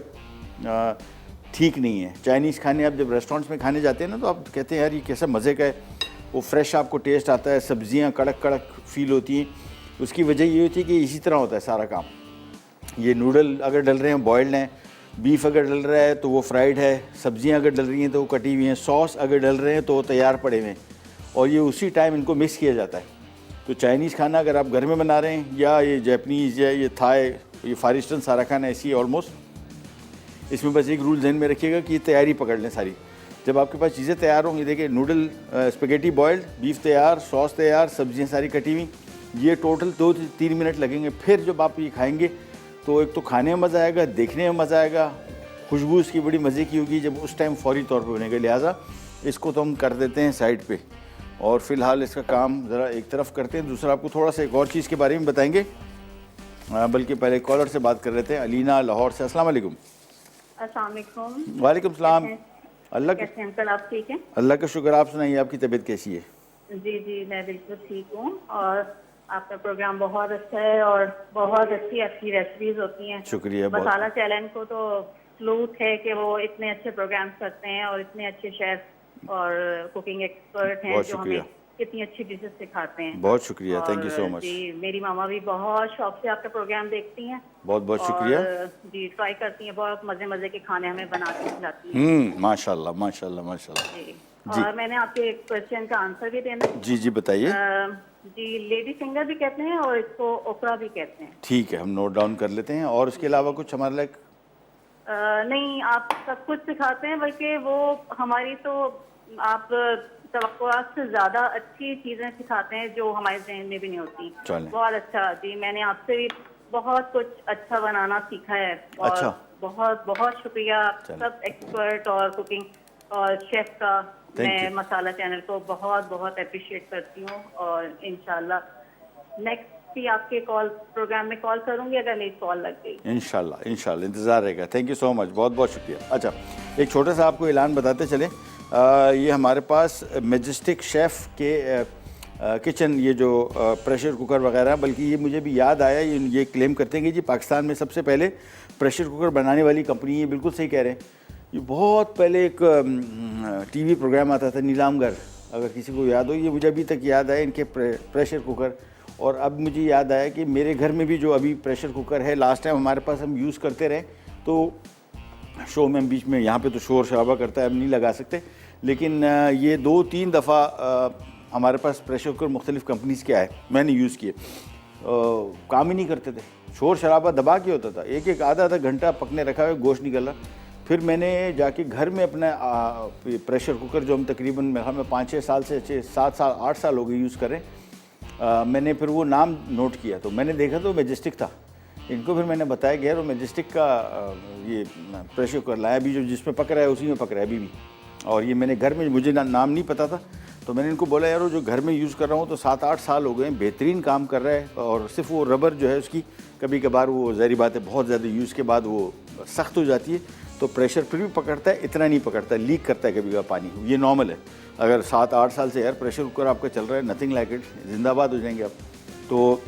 ठीक नहीं है। चाइनीज़ खाने आप जब रेस्टोरेंट्स में खाने जाते हैं ना, तो आप कहते हैं यार ये कैसा मज़े का है, वो फ्रेश आपको टेस्ट आता है, सब्जियां कड़क कड़क फील होती हैं। उसकी वजह ये होती है कि इसी तरह होता है सारा काम। ये नूडल अगर डल रहे हैं बॉयल्ड हैं, बीफ अगर डल रहा है तो वो फ्राइड है, सब्जियां अगर डल रही हैं तो वो कटी हुई हैं, सॉस अगर डल रहे हैं तो वो तैयार पड़े हुए हैं, और ये उसी टाइम इनको मिक्स किया जाता है। तो चाइनीज़ खाना अगर आप घर में बना रहे हैं, या ये जैपनीज़ या ये थाई, ये फार ईस्टर्न सारा खाना ऐसी है ऑलमोस्ट। इसमें बस एक रूल ध्यान में रखिएगा कि तैयारी पकड़ लें सारी। जब आपके पास चीज़ें तैयार होंगी, देखिए नूडल स्पेगेटी बॉयल्ड, बीफ तैयार, सॉस तैयार, सब्जियां सारी कटी हुई, ये टोटल 2 से 3 मिनट लगेंगे। फिर जब आप ये खाएंगे तो एक तो खाने में मज़ा आएगा, देखने में मज़ा आएगा, खुशबू इसकी बड़ी मज़े की होगी जब उस टाइम फौरी तौर पर बनेगा। लिहाजा इसको तो हम कर देते हैं साइड पे, और फ़िलहाल इसका काम ज़रा एक तरफ करते हैं। दूसरा आपको थोड़ा सा एक और चीज़ के बारे में बताएंगे, बल्कि पहले कॉलर से बात कर लेते हैं। अलीना लाहौर से, अस्सलाम वालेकुम। अस्सलाम वालेकुम। वालेकुम सलाम। अल्लाह कैसे हैं अंकल, आप ठीक हैं? अल्लाह का शुक्र। आप सुनाइए, आपकी तबीयत कैसी है? जी जी, मैं बिल्कुल ठीक हूँ, और आपका प्रोग्राम बहुत अच्छा है और बहुत अच्छी अच्छी रेसिपीज होती हैं। शुक्रिया। मसाला चैलेंज को तो सलूट है कि वो इतने अच्छे प्रोग्राम्स करते हैं और इतने अच्छे शेफ और कुकिंग एक्सपर्ट हैं जो हमें इतनी अच्छी डिशेस सिखाते हैं। बहुत शुक्रिया, थैंक यू सो मच। जी, मेरी मामा भी बहुत शौक से आपका प्रोग्राम देखती हैं। बहुत बहुत शुक्रिया जी, ट्राई करती हैं, बहुत मजे मजे के खाने हमें बना के खिलाती हैं। माशाल्लाह माशाल्लाह माशाल्लाह। जी, और मैंने आपके एक क्वेश्चन का आंसर भी देना है। जी जी बताइए। जी, लेडी फिंगर भी कहते हैं और इसको ओकरा भी कहते हैं। ठीक है, हम नोट डाउन कर लेते हैं। और उसके अलावा कुछ हमारे लायक? नहीं, आप सब कुछ सिखाते हैं, बल्कि वो हमारी तो आप तवक्कुआत से ज्यादा अच्छी चीजें सिखाते हैं जो हमारे जहन में भी नहीं होती। बहुत अच्छा जी, मैंने आपसे भी बहुत कुछ अच्छा बनाना सीखा है। और अच्छा, बहुत बहुत शुक्रिया सब एक्सपर्ट और कुकिंग और शेफ का। मैं मसाला चैनल को बहुत बहुत अप्रिशिएट करती हूँ और इंशाल्लाह नेक्स्ट भी आपके प्रोग्राम में कॉल करूंगी अगर मेरी कॉल लग गई। इंशाल्लाह इंशाल्लाह इंतज़ार रहेगा। थैंक यू सो मच, बहुत बहुत शुक्रिया। अच्छा, एक छोटा सा आपको ऐलान बताते चले, ये हमारे पास मैजेस्टिक शेफ़ के किचन, ये जो प्रेशर कुकर वगैरह, बल्कि ये मुझे भी याद आया, ये क्लेम करते हैं कि जी पाकिस्तान में सबसे पहले प्रेशर कुकर बनाने वाली कंपनी, ये बिल्कुल सही कह रहे हैं। ये बहुत पहले एक टीवी प्रोग्राम आता था नीलामगर, अगर किसी को याद हो, ये मुझे अभी तक याद है इनके प्रेशर कुकर। और अब मुझे याद आया कि मेरे घर में भी जो अभी प्रेशर कुकर है, लास्ट टाइम हमारे पास हम यूज़ करते रहे, तो शो में हम बीच में यहाँ पे तो शोर शराबा करता है, अब नहीं लगा सकते, लेकिन ये 2-3 दफ़ा हमारे पास प्रेशर कुकर मुख्तलिफ़ कंपनीज़ के आए, मैंने यूज़ किए, काम ही नहीं करते थे, शोर शराबा दबा के होता था, एक आधा घंटा पकने रखा है, गोश्त निकल रहा। फिर मैंने जाके घर में अपना प्रेशर कुकर, जो हम तकरीबन मेरे ख्याल में 5-6 साल से 7 साल 8 साल हो गए यूज़ करें, मैंने फिर वो नाम नोट किया, तो मैंने देखा तो मैजेस्टिक था। इनको फिर मैंने बताया कि यार वो मैजेस्टिक का ये प्रेशर कुकर लाया, अभी जो जिसमें पक रहा है उसी में पक रहा है अभी भी, और ये मैंने घर में, मुझे नाम नहीं पता था, तो मैंने इनको बोला यार वो जो घर में यूज़ कर रहा हूँ तो 7-8 साल हो गए, बेहतरीन काम कर रहा है, और सिर्फ वो रबर जो है उसकी कभी कभार वो ज़ाहिर बात है बहुत ज़्यादा यूज़ के बाद वो सख्त हो जाती है, तो प्रेशर फिर भी पकड़ता है, इतना नहीं पकड़ता, लीक करता है कभी कभार पानी, ये नॉर्मल है। अगर 7-8 साल से यार प्रेशर कुकर आपका चल रहा है, नथिंग लाइक इट, जिंदाबाद हो जाएंगे आप। तो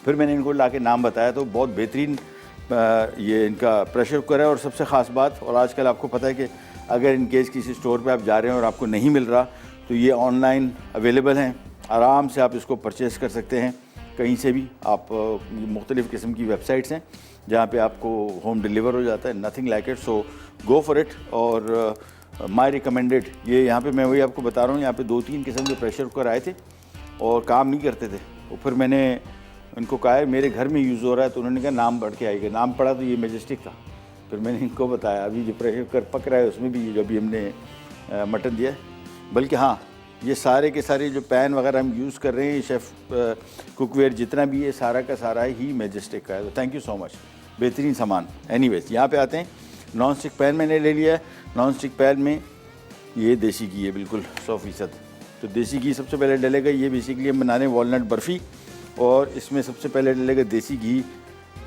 फिर मैंने इनको ला के नाम बताया, तो बहुत बेहतरीन ये इनका प्रेशर कुकर है। और सबसे ख़ास बात, और आजकल आपको पता है कि अगर इन केस किसी स्टोर पे आप जा रहे हैं और आपको नहीं मिल रहा, तो ये ऑनलाइन अवेलेबल हैं, आराम से आप इसको परचेज़ कर सकते हैं कहीं से भी। आप मुख्तलिफ़ किस्म की वेबसाइट्स हैं जहाँ पे आपको होम डिलीवर हो जाता है, nothing like it, so go for it. और माय रिकमेंडेड, ये यहाँ पे मैं वही आपको बता रहा हूँ, यहाँ पे 2-3 किस्म के प्रेशर कुकर आए थे और काम नहीं करते थे, तो फिर मैंने इनको कहा मेरे घर में यूज़ हो रहा है, तो उन्होंने कहा नाम बढ़ के आएगा, नाम पड़ा तो ये मैजेस्टिक था। फिर मैंने इनको बताया अभी जो प्रेशर कुकर पक रहा है उसमें भी जो अभी हमने मटन दिया है, बल्कि हाँ ये सारे के सारे जो पैन वगैरह हम यूज़ कर रहे हैं, शेफ़ कुकवेयर जितना भी है सारा का सारा ही मैजेस्टिक का है। तो थैंक यू सो मच, बेहतरीन सामान। एनीवेज यहाँ पे आते हैं, नॉन स्टिक पैन मैंने ले लिया है। नॉन स्टिक पैन में ये देसी घी है बिल्कुल 100%, तो देसी घी सबसे पहले डलेगा। ये बेसिकली हम बना रहे हैं वॉलनट बर्फ़ी, और इसमें सबसे पहले डलेगा देसी घी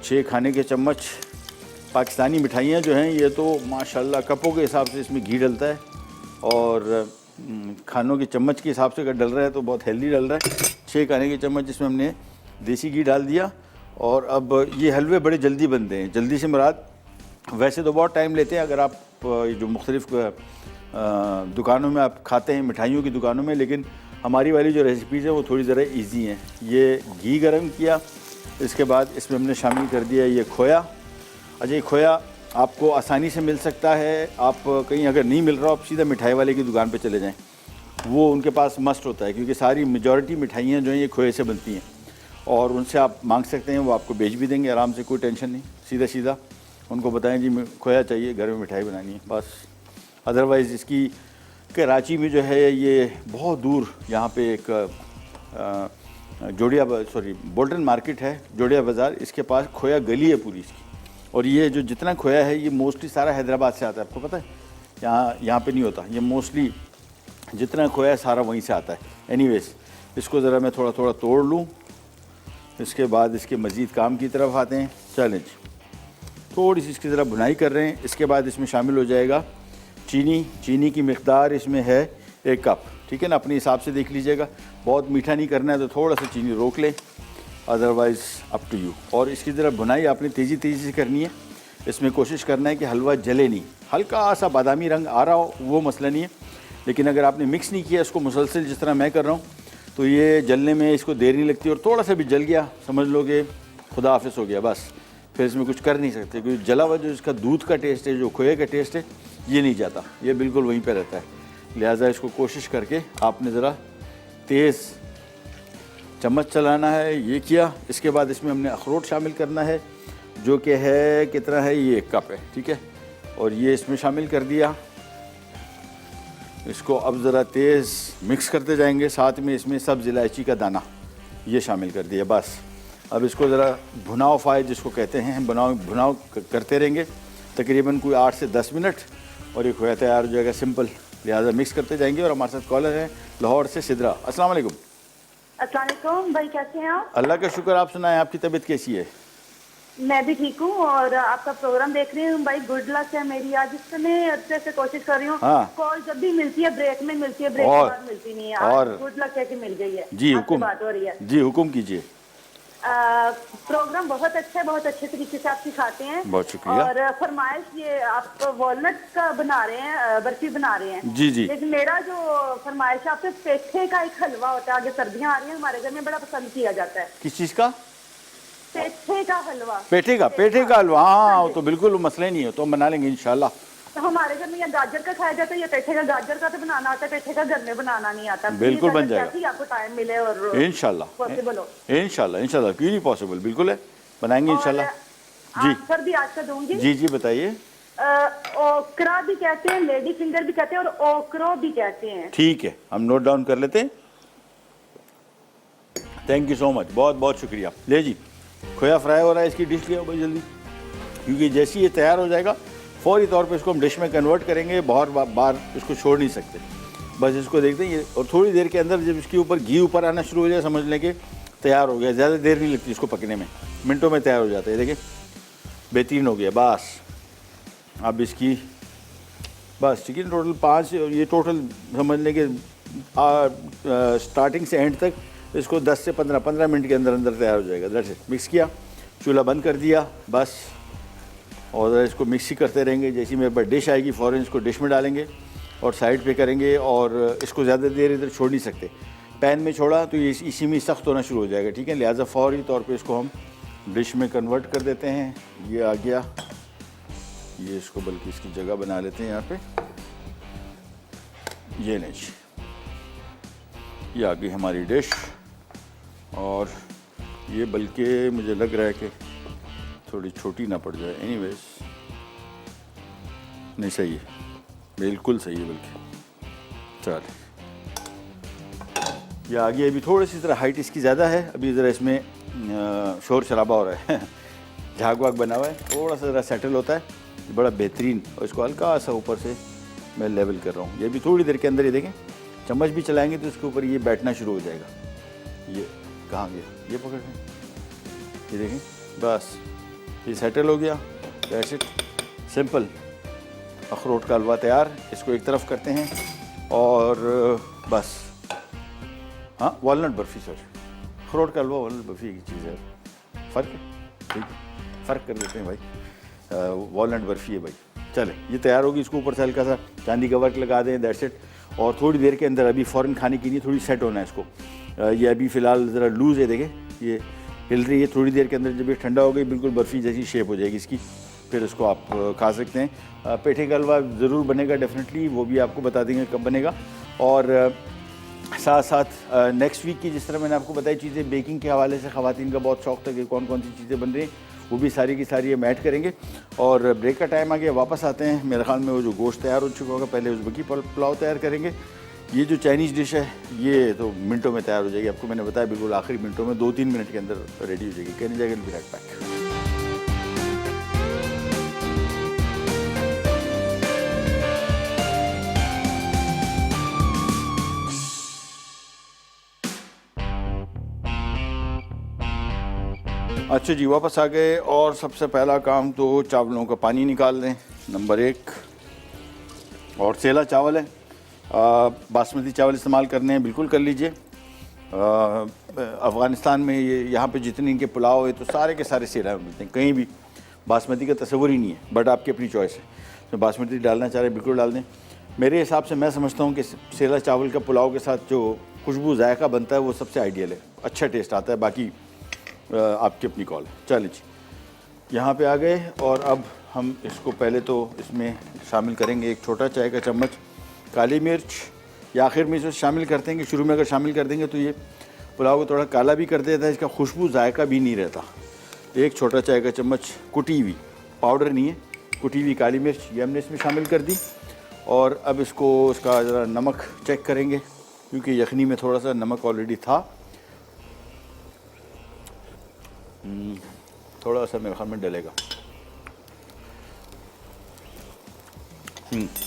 6 खाने के चम्मच। पाकिस्तानी मिठाइयाँ जो हैं ये तो माशाल्लाह कपों के हिसाब से इसमें घी डलता है, और खानों के चम्मच के हिसाब से अगर डल रहा है तो बहुत हेल्दी डल रहा है। 6 खाने के चम्मच इसमें हमने देसी घी डाल दिया। और अब ये हलवे बड़े जल्दी बनते हैं, जल्दी से मुराद वैसे तो बहुत टाइम लेते हैं अगर आप जो मुख्तलिफ़ दुकानों में आप खाते हैं, मिठाइयों की दुकानों में, लेकिन हमारी वाली जो रेसिपीज़ हैं वो थोड़ी ज़रा ईजी हैं। ये घी गर्म किया, इसके बाद इसमें हमने शामिल कर दिया ये खोया। अच्छा, ये खोया आपको आसानी से मिल सकता है, आप कहीं अगर नहीं मिल रहा आप सीधा मिठाई वाले की दुकान पे चले जाएं, वो उनके पास मस्ट होता है, क्योंकि सारी मेजॉरिटी मिठाइयाँ जो हैं ये खोए से बनती हैं, और उनसे आप मांग सकते हैं, वो आपको बेच भी देंगे आराम से, कोई टेंशन नहीं। सीधा उनको बताएं जी खोया चाहिए, घर में मिठाई बनानी है, बस। अदरवाइज़ इसकी कराची में जो है ये बहुत दूर, यहाँ पे एक बोल्टन मार्केट है, जोड़िया बाज़ार, इसके पास खोया गली है पूरी इसकी। और ये जो जितना खोया है ये मोस्टली सारा हैदराबाद से आता है, आपको पता है, यहाँ पे नहीं होता, ये मोस्टली जितना खोया है सारा वहीं से आता है। एनीवेज, इसको ज़रा मैं थोड़ा थोड़ा तोड़ लूँ, इसके बाद इसके मज़ीद काम की तरफ आते हैं। चलें जी, थोड़ी सी इसकी ज़रा भुनाई कर रहे हैं। इसके बाद इसमें शामिल हो जाएगा चीनी की मिक़दार इसमें है 1 कप, ठीक है ना, अपने हिसाब से देख लीजिएगा। बहुत मीठा नहीं करना है तो थोड़ा सा चीनी रोक लें, अदरवाइज़ अप टू यू। और इसकी ज़रा भुनाई आपने तेज़ी से करनी है। इसमें कोशिश करना है कि हलवा जले नहीं, हल्का सा बादामी रंग आ रहा हो वो मसला नहीं है, लेकिन अगर आपने मिक्स नहीं किया इसको मुसलसल जिस तरह मैं कर रहा हूँ, तो ये जलने में इसको देर नहीं लगती। और थोड़ा सा भी जल गया समझ लो कि खुदा हाफिज़ हो गया, बस फिर इसमें कुछ कर नहीं सकते, क्योंकि जला हुआ जो इसका दूध का टेस्ट है, जो खोए का टेस्ट है, ये नहीं जाता, ये बिल्कुल वहीं पे रहता है। लिहाजा इसको कोशिश करके आपने ज़रा तेज़ चम्मच चलाना है। ये किया, इसके बाद इसमें हमने अखरोट शामिल करना है, जो कि है कितना है, ये 1 कप है, ठीक है। और ये इसमें शामिल कर दिया, इसको अब ज़रा तेज़ मिक्स करते जाएंगे। साथ में इसमें सब्ज़ इलायची का दाना ये शामिल कर दिया। बस अब इसको ज़रा भुनाव फ्राई जिसको कहते हैं, भुनाव करते रहेंगे तकरीबन कोई 8 से 10 मिनट, और ये खोया तैयार हो जाएगा। सिंपल, लिहाजा मिक्स करते जाएंगे। और हमारे साथ कॉलर हैं लाहौर से सिद्रा। अस्सलाम वालेकुम। अस्सलाम वालेकुम भाई, कैसे हैं आप? अल्लाह का शुक्र, आप सुनाएं, आपकी तबीयत कैसी है? मैं भी ठीक हूँ और आपका प्रोग्राम देख रही हूँ भाई। गुड लक है मेरी। आज इस समय अच्छे से कोशिश कर रही हूँ। हाँ। कॉल जब भी मिलती है ब्रेक में मिलती है, ब्रेक के बाद मिलती नहीं है। और आज गुड लक है कि मिल गई है। जी आपसे हुकुम, बात हो रही है। जी हुकुम कीजिए। प्रोग्राम बहुत अच्छा है, बहुत अच्छे तरीके से आप सिखाते हैं। बहुत शुक्रिया। और फरमाइश ये आप वॉलनट का बना रहे हैं, बर्फी बना रहे हैं। जी जी। लेकिन मेरा जो फरमाइश है आपसे, पेठे का एक हलवा होता है, आगे सर्दियाँ आ रही हैं, हमारे घर में बड़ा पसंद किया जाता है। किस चीज़ का? पेठे का हलवा। पेठे का हलवा। हाँ, वो तो बिल्कुल मसला नहीं है, तो हम बना लेंगे इंशाल्लाह। तो हमारे घर में या गाजर का खाया जाता है या पेठे का। गाजर का तो बनाना आता है, पेठे का घर में बनाना नहीं आता। बिल्कुल बन जाएगा, जैसे ही आपको टाइम मिले और इंशाल्लाह पॉसिबल हो। इंशाल्लाह क्यों नहीं पॉसिबल, बिल्कुल है, बनाएंगे इंशाल्लाह। जी आंसर भी आज का दूंगी। जी जी बताइए। ओकरा भी कहते हैं, लेडी फिंगर भी कहते हैं और ओकरो भी कहते हैं। ठीक है, हम नोट डाउन कर लेते हैं। थैंक यू सो मच, बहुत बहुत शुक्रिया। ले जी, खोया फ्राई हो रहा है, इसकी डिश ले आओ भाई जल्दी, क्योंकि जैसे ही ये तैयार हो जाएगा फौरी तौर पे इसको हम डिश में कन्वर्ट करेंगे। बहुत बार इसको छोड़ नहीं सकते, बस इसको देखते हैं ये। और थोड़ी देर के अंदर जब इसके ऊपर घी ऊपर आना शुरू हो जाए, समझ लें कि तैयार हो गया। ज़्यादा देर नहीं लगती इसको पकने में, मिनटों में तैयार हो जाता है। देखिए बेहतरीन हो गया। बस अब इसकी बस चिकन टोटल 5, ये टोटल समझ लें कि स्टार्टिंग से एंड तक इसको 10 से 15 मिनट के अंदर अंदर तैयार हो जाएगा। That's it. मिक्स किया, चूल्हा बंद कर दिया बस, और इसको मिक्स ही करते रहेंगे। जैसे मेरे पास डिश आएगी फ़ौरन इसको डिश में डालेंगे और साइड पे करेंगे। और इसको ज़्यादा देर इधर छोड़ नहीं सकते, पैन में छोड़ा तो ये इसी में सख्त होना शुरू हो जाएगा। ठीक है, लिहाजा फौरी तौर पे इसको हम डिश में कन्वर्ट कर देते हैं। ये आ गया, ये इसको बल्कि इसकी जगह बना लेते हैं यहाँ पे। ये नहीं, ये आ गई हमारी डिश। और ये बल्कि मुझे लग रहा है कि थोड़ी छोटी ना पड़ जाए। एनीवेज नहीं, सही है, बिल्कुल सही है बल्कि। चल ये आ गई। अभी थोड़ी सी तरह हाइट इसकी ज़्यादा है, अभी ज़रा इसमें शोर शराबा हो रहा है झाग वाग बना हुआ है, थोड़ा सा ज़रा सेटल होता है, बड़ा बेहतरीन। और इसको हल्का सा ऊपर से मैं लेवल कर रहा हूँ। ये भी थोड़ी देर के अंदर, ये देखें चम्मच भी चलाएंगे तो इसके ऊपर ये बैठना शुरू हो जाएगा। ये कहाँ गया, ये पकड़ लें, ये देखें बस ये सेटल हो गया। That's it, simple. अखरोट का हलवा तैयार। इसको एक तरफ करते हैं और बस। हाँ, वॉलनट बर्फ़ी सर, अखरोट का हलवा वॉलनट बर्फ़ी की चीज़ है, फ़र्क है, ठीक है, फ़र्क कर देते हैं भाई। वॉलनट बर्फ़ी है भाई। चले, ये तैयार होगी, इसको ऊपर से हल्का सा चांदी का वर्क लगा दें। That's it. और थोड़ी देर के अंदर, अभी फ़ौरन खाने की नहीं, थोड़ी सेट होना है इसको। ये अभी फ़िलहाल ज़रा लूज़ है, देखें ये हिल रही है। थोड़ी देर के अंदर जब ये ठंडा हो गई, बिल्कुल बर्फ़ी जैसी शेप हो जाएगी इसकी, फिर इसको आप खा सकते हैं। पेठे का हलवा ज़रूर बनेगा डेफिनेटली, वो भी आपको बता देंगे कब बनेगा। और साथ साथ नेक्स्ट वीक की जिस तरह मैंने आपको बताई चीज़ें, बेकिंग के हवाले से ख़वातीन का बहुत शौक़ था कि कौन कौन सी चीज़ें बन रही हैं, वो भी सारी की सारी हम ऐड करेंगे। और ब्रेक का टाइम आ गया, वापस आते हैं। मेरे ख्याल में वो जो गोश्त तैयार हो चुका होगा, पहले उज़्बेकी पुलाव तैयार करेंगे। ये जो चाइनीज़ डिश है ये तो मिनटों में तैयार हो जाएगी, आपको मैंने बताया बिल्कुल आखिरी मिनटों में, 2-3 मिनट के अंदर रेडी हो जाएगी। कहने जाएगा विराट पैक। अच्छा जी, वापस आ गए। और सबसे पहला काम तो चावलों का पानी निकाल दें, नंबर 1। और सेला चावल है, बासमती चावल इस्तेमाल करने हैं, बिल्कुल कर लीजिए। अफ़गानिस्तान में ये यहाँ पे जितने इनके पुलाव है तो सारे के सारे सेला में मिलते हैं, कहीं भी बासमती का तस्वुर ही नहीं है। बट आपकी अपनी चॉइस है, तो बासमती डालना चाह रहे बिल्कुल डाल दें। मेरे हिसाब से मैं समझता हूँ कि सेला चावल का पुलाव के साथ जो खुशबू जायका बनता है वो सबसे आइडियल है, अच्छा टेस्ट आता है। बाकी आपकी अपनी कॉल है। चलिए जी, यहाँ पे आ गए। और अब हम इसको पहले तो इसमें शामिल करेंगे 1 छोटा चाय का चम्मच काली मिर्च, या आखिर में इसमें शामिल करते हैं कि शुरू में अगर शामिल कर देंगे तो ये पुलाव को थोड़ा काला भी कर देता है, इसका खुशबू जायका भी नहीं रहता। 1 छोटा चाय का चम्मच कुटी हुई, पाउडर नहीं है, कुटी हुई काली मिर्च ये हमने इसमें शामिल कर दी। और अब इसको इसका ज़रा नमक चेक करेंगे, क्योंकि यखनी में थोड़ा सा नमक ऑलरेडी था। थोड़ा सा मेरे ख्याल में डलेगा,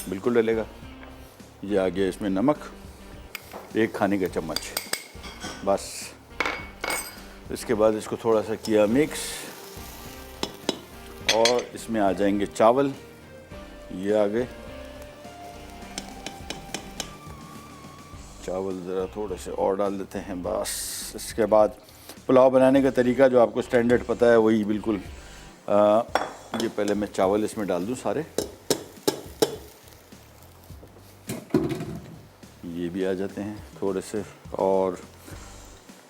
बिल्कुल डलेगा। ये आ गया इसमें नमक, 1 खाने का चम्मच, बस। इसके बाद इसको थोड़ा सा किया मिक्स और इसमें आ जाएंगे चावल, ये आ गए चावल, ज़रा थोड़े से और डाल देते हैं, बस। इसके बाद पुलाव बनाने का तरीका जो आपको स्टैंडर्ड पता है वही बिल्कुल। ये पहले मैं चावल इसमें डाल दूं सारे, ये भी आ जाते हैं थोड़े से, और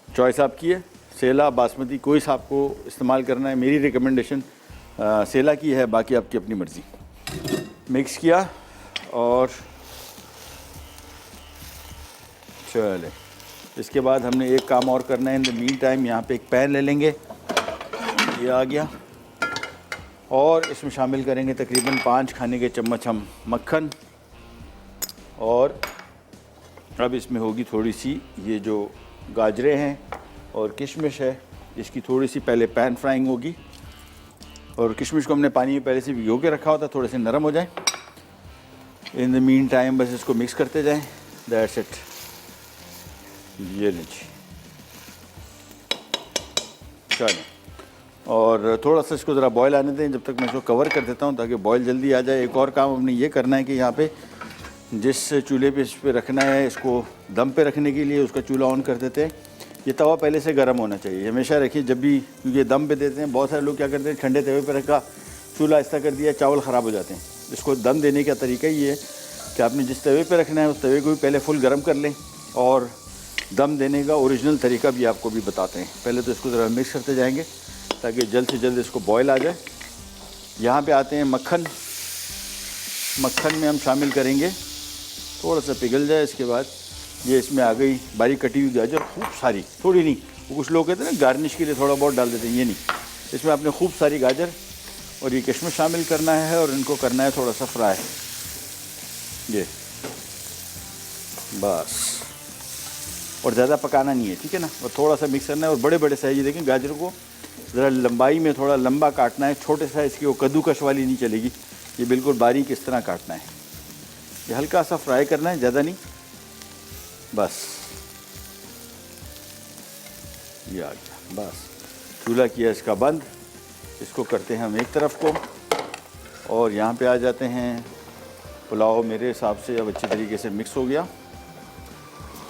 चॉइस आपकी है, सेला बासमती कोई सा आपको इस्तेमाल करना है। मेरी रिकमेंडेशन सेला की है, बाकी आपकी अपनी मर्ज़ी। मिक्स किया और चले, इसके बाद हमने एक काम और करना है। इन द मीन टाइम यहाँ पे एक पैन ले लेंगे, ये आ गया, और इसमें शामिल करेंगे तकरीबन 5 खाने के चम्मच हम मक्खन, और अब इसमें होगी थोड़ी सी ये जो गाजरें हैं और किशमिश है, इसकी थोड़ी सी पहले पैन फ्राइंग होगी, और किशमिश को हमने पानी में पहले से भिगो के रखा होता, थोड़े से नरम हो जाए। इन द मीन टाइम बस इसको मिक्स करते जाएं, दैट्स इट। ये लीजिए, चलें, और थोड़ा सा इसको ज़रा बॉयल आने दें, जब तक मैं इसको कवर कर देता हूँ ताकि बॉयल जल्दी आ जाए। एक और काम हमने ये करना है कि यहाँ पे जिस चूल्हे पे इस पर रखना है, इसको दम पे रखने के लिए उसका चूल्हा ऑन कर देते हैं। ये तवा पहले से गर्म होना चाहिए, हमेशा रखिए जब भी, क्योंकि दम पे देते हैं। बहुत सारे लोग क्या करते हैं, ठंडे तवे पे रखा, चूल्हा ऐसा कर दिया, चावल ख़राब हो जाते हैं। इसको दम देने का तरीका ये है कि आपने जिस तवे पे रखना है उस तवे को भी पहले फुल गर्म कर लें, और दम देने का ओरिजिनल तरीका भी आपको भी बताते हैं। पहले तो इसको ज़रा मिक्स करते जाएंगे ताकि जल्द से जल्द इसको बॉयल आ जाए। यहाँ पे आते हैं मक्खन, मक्खन में हम शामिल करेंगे, थोड़ा सा पिघल जाए। इसके बाद ये इसमें आ गई बारीक कटी हुई गाजर, खूब सारी, थोड़ी नहीं, वो कुछ लोग कहते हैं ना गार्निश के लिए थोड़ा बहुत डाल देते हैं, ये नहीं, इसमें आपने खूब सारी गाजर और ये किशमिश शामिल करना है, और इनको करना है थोड़ा सा फ्राई, ये बस, और ज़्यादा पकाना नहीं है, ठीक है ना, और थोड़ा सा मिक्स करना है। और बड़े बड़े साइज, ये देखें गाजर को ज़रा लंबाई में थोड़ा लंबा काटना है, छोटे साइज़ की वो कद्दूकश वाली नहीं चलेगी, ये बिल्कुल बारीक इस तरह काटना है। ये हल्का सा फ्राई करना है, ज़्यादा नहीं, बस। ये आ गया, बस। चूल्हा किया इसका बंद, इसको करते हैं हम एक तरफ को, और यहाँ पे आ जाते हैं। पुलाव मेरे हिसाब से अब अच्छी तरीके से मिक्स हो गया,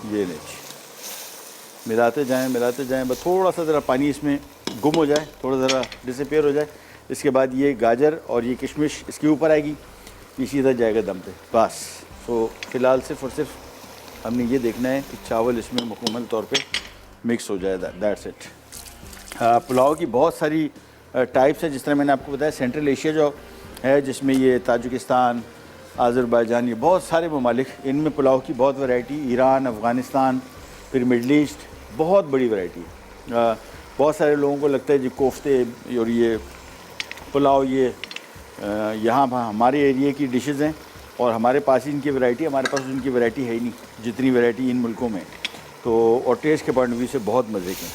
ये लीजिए, मिलाते जाएं, बस थोड़ा सा ज़रा पानी इसमें गुम हो जाए, थोड़ा ज़रा डिसअपीयर हो जाए। इसके बाद ये गाजर और ये किशमिश इसके ऊपर आएगी, ये सीधा जाएगा दम पे, बस। तो फ़िलहाल सिर्फ और सिर्फ हमने ये देखना है कि चावल इसमें मुकम्मल तौर पे मिक्स हो जाए, दैट्स इट। पुलाव की बहुत सारी टाइप्स है, जिस तरह मैंने आपको बताया। सेंट्रल एशिया जो है, जिसमें ये ताजिकिस्तान, आज़रबाईजान, ये बहुत सारे ममालिक, इनमें पुलाव की बहुत वैरायटी, ईरान, अफ़गानिस्तान, फिर मिडल ईस्ट, बहुत बड़ी वैरायटी है। बहुत सारे लोगों को लगता है जी कोफ्ते और ये पुलाव ये यहाँ हमारे एरिया की डिशेज़ हैं, और हमारे पास ही इनकी वैरायटी, हमारे पास उनकी वैरायटी है ही नहीं जितनी वैरायटी इन मुल्कों में। तो और टेस्ट के पॉइंट ऑफ व्यू से बहुत मज़े के।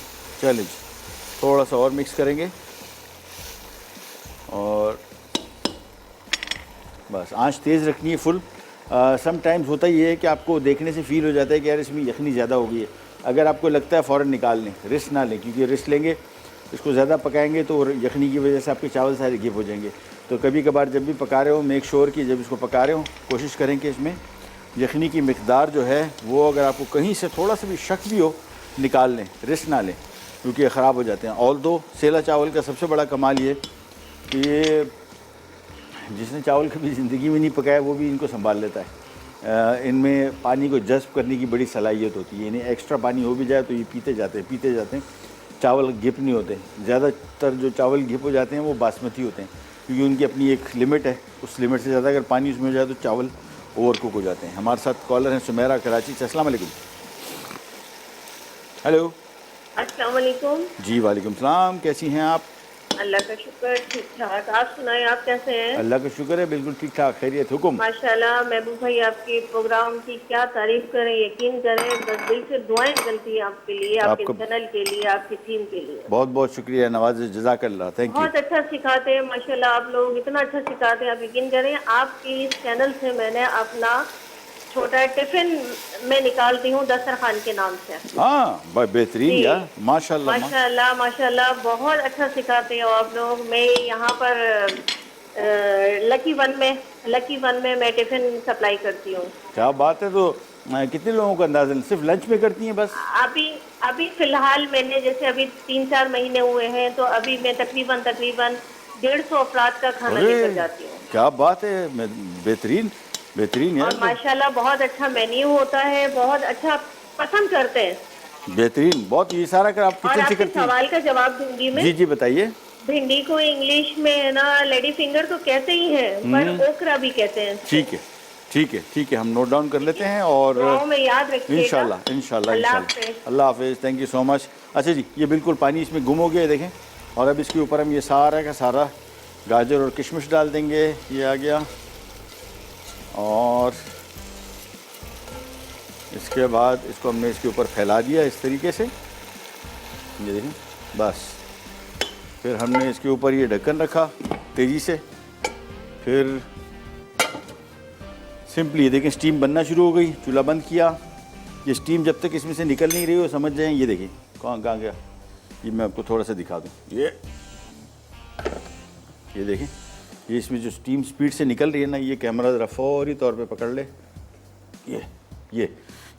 चलिए जी, थोड़ा सा और मिक्स करेंगे, और बस आंच तेज़ रखनी है फुल। समटाइम्स होता ही है कि आपको देखने से फ़ील हो जाता है कि यार इसमें यखनी ज़्यादा हो गई है। अगर आपको लगता है फ़ौरन निकाल लें, रिस्क ना लें, क्योंकि रिस्क लेंगे, इसको ज़्यादा पकाएंगे तो यखनी की वजह से आपके चावल सारे घिप हो जाएंगे। तो कभी कभार जब भी पका रहे हो, मेक श्योर कि जब इसको पका रहे हो कोशिश करें कि इसमें यखनी की मिकदार जो है वो, अगर आपको कहीं से थोड़ा सा भी शक भी हो, निकाल लें, रिस्क ना लें, क्योंकि ख़राब हो जाते हैं। ऑल्दो सेला चावल का सबसे बड़ा कमाल ये कि ये जिसने चावल कभी ज़िंदगी में नहीं पकाया वो भी इनको संभाल लेता है। इनमें पानी को जज़्ब करने की बड़ी सलाहियत होती है, यानी एक्स्ट्रा पानी हो भी जाए तो ये पीते जाते हैं, चावल घिप नहीं होते। ज़्यादातर जो चावल घिप हो जाते हैं वो बासमती होते हैं, क्योंकि उनकी अपनी एक लिमिट है, उस लिमिट से ज़्यादा अगर पानी उसमें हो जाए तो चावल ओवर कुक हो जाते हैं। हमारे साथ कॉलर हैं सुमेरा कराची से। अस्सलाम वालेकुम। हेलो। अस्सलाम वालेकुम। जी वालेकुम सलाम, कैसी हैं आप? अल्लाह का शुक्र, ठीक ठाक। आप सुनाएं, आप कैसे हैं? अल्लाह का शुक्र है, बिल्कुल ठीक ठाक, खैरियत, हुक्म। माशाल्लाह। महबूब भाई आपके प्रोग्राम की क्या तारीफ करें, यकीन करें, बस दिल से दुआएं चलती हैं आपके लिए, आपके चैनल के लिए, आपकी टीम के लिए। बहुत बहुत शुक्रिया, नवाज, जज़ाकल्लाह, थैंक यू। बहुत अच्छा सिखाते हैं माशाल्लाह, आप लोग इतना अच्छा सिखाते हैं, आप यकीन करें, आपके इस चैनल से मैंने अपना छोटा टिफिन मैं निकालती हूँ दस्तरखान के नाम से। हाँ बेहतरीन जी। यार, माशाल्लाह माशाल्लाह माशाल्लाह, बहुत अच्छा सिखाते हो आप लोग। मैं यहाँ पर लकी वन में मैं टिफिन सप्लाई करती हूँ। क्या बात है। तो कितने लोगों का अंदाज़ा, सिर्फ लंच में करती हैं बस? अभी फिलहाल मैंने जैसे अभी 3-4 महीने हुए हैं, तो अभी मैं तकरीबन 150 अफराद का खाना लेकर जाती हूँ। क्या बात है, बेहतरीन बेहतरीन यार। और माशाल्लाह बहुत अच्छा मेन्यू होता है, बहुत अच्छा पसंद करते हैं। बेहतरीन, बहुत। ये सारा कर आप और किचन से आपके करती हैं? सवाल का जवाब दूंगी मैं। जी जी बताइए। भिंडी को इंग्लिश में है ना लेडी फिंगर तो कहते ही हैं, पर ओकरा भी कहते हैं। ठीक है ठीक है ठीक है, हम नोट डाउन कर लेते हैं और दुआओं में याद रखिएगा। इंशाल्लाह इंशाल्लाह अल्लाह इंशाल्लाह। हाफ़िज़। अल्लाह हाफिज़, थैंक यू सो मच। अच्छा जी, ये बिल्कुल पानी इसमें गुम हो गया है, देखें। और अब इसके ऊपर हम ये सारा का सारा गाजर और किशमिश डाल देंगे। ये आ गया। और इसके बाद इसको हमने इसके ऊपर फैला दिया इस तरीके से, ये देखें बस। फिर हमने इसके ऊपर ये ढक्कन रखा तेज़ी से। फिर सिंपली ये देखें स्टीम बनना शुरू हो गई, चूल्हा बंद किया। ये स्टीम जब तक इसमें से निकल नहीं रही हो समझ जाएं। ये देखिए कहाँ गया, ये मैं आपको थोड़ा सा दिखा दूँ। ये देखें, ये इसमें जो स्टीम स्पीड से निकल रही है ना, ये कैमरा ज़रा फौरी तौर पे पकड़ ले।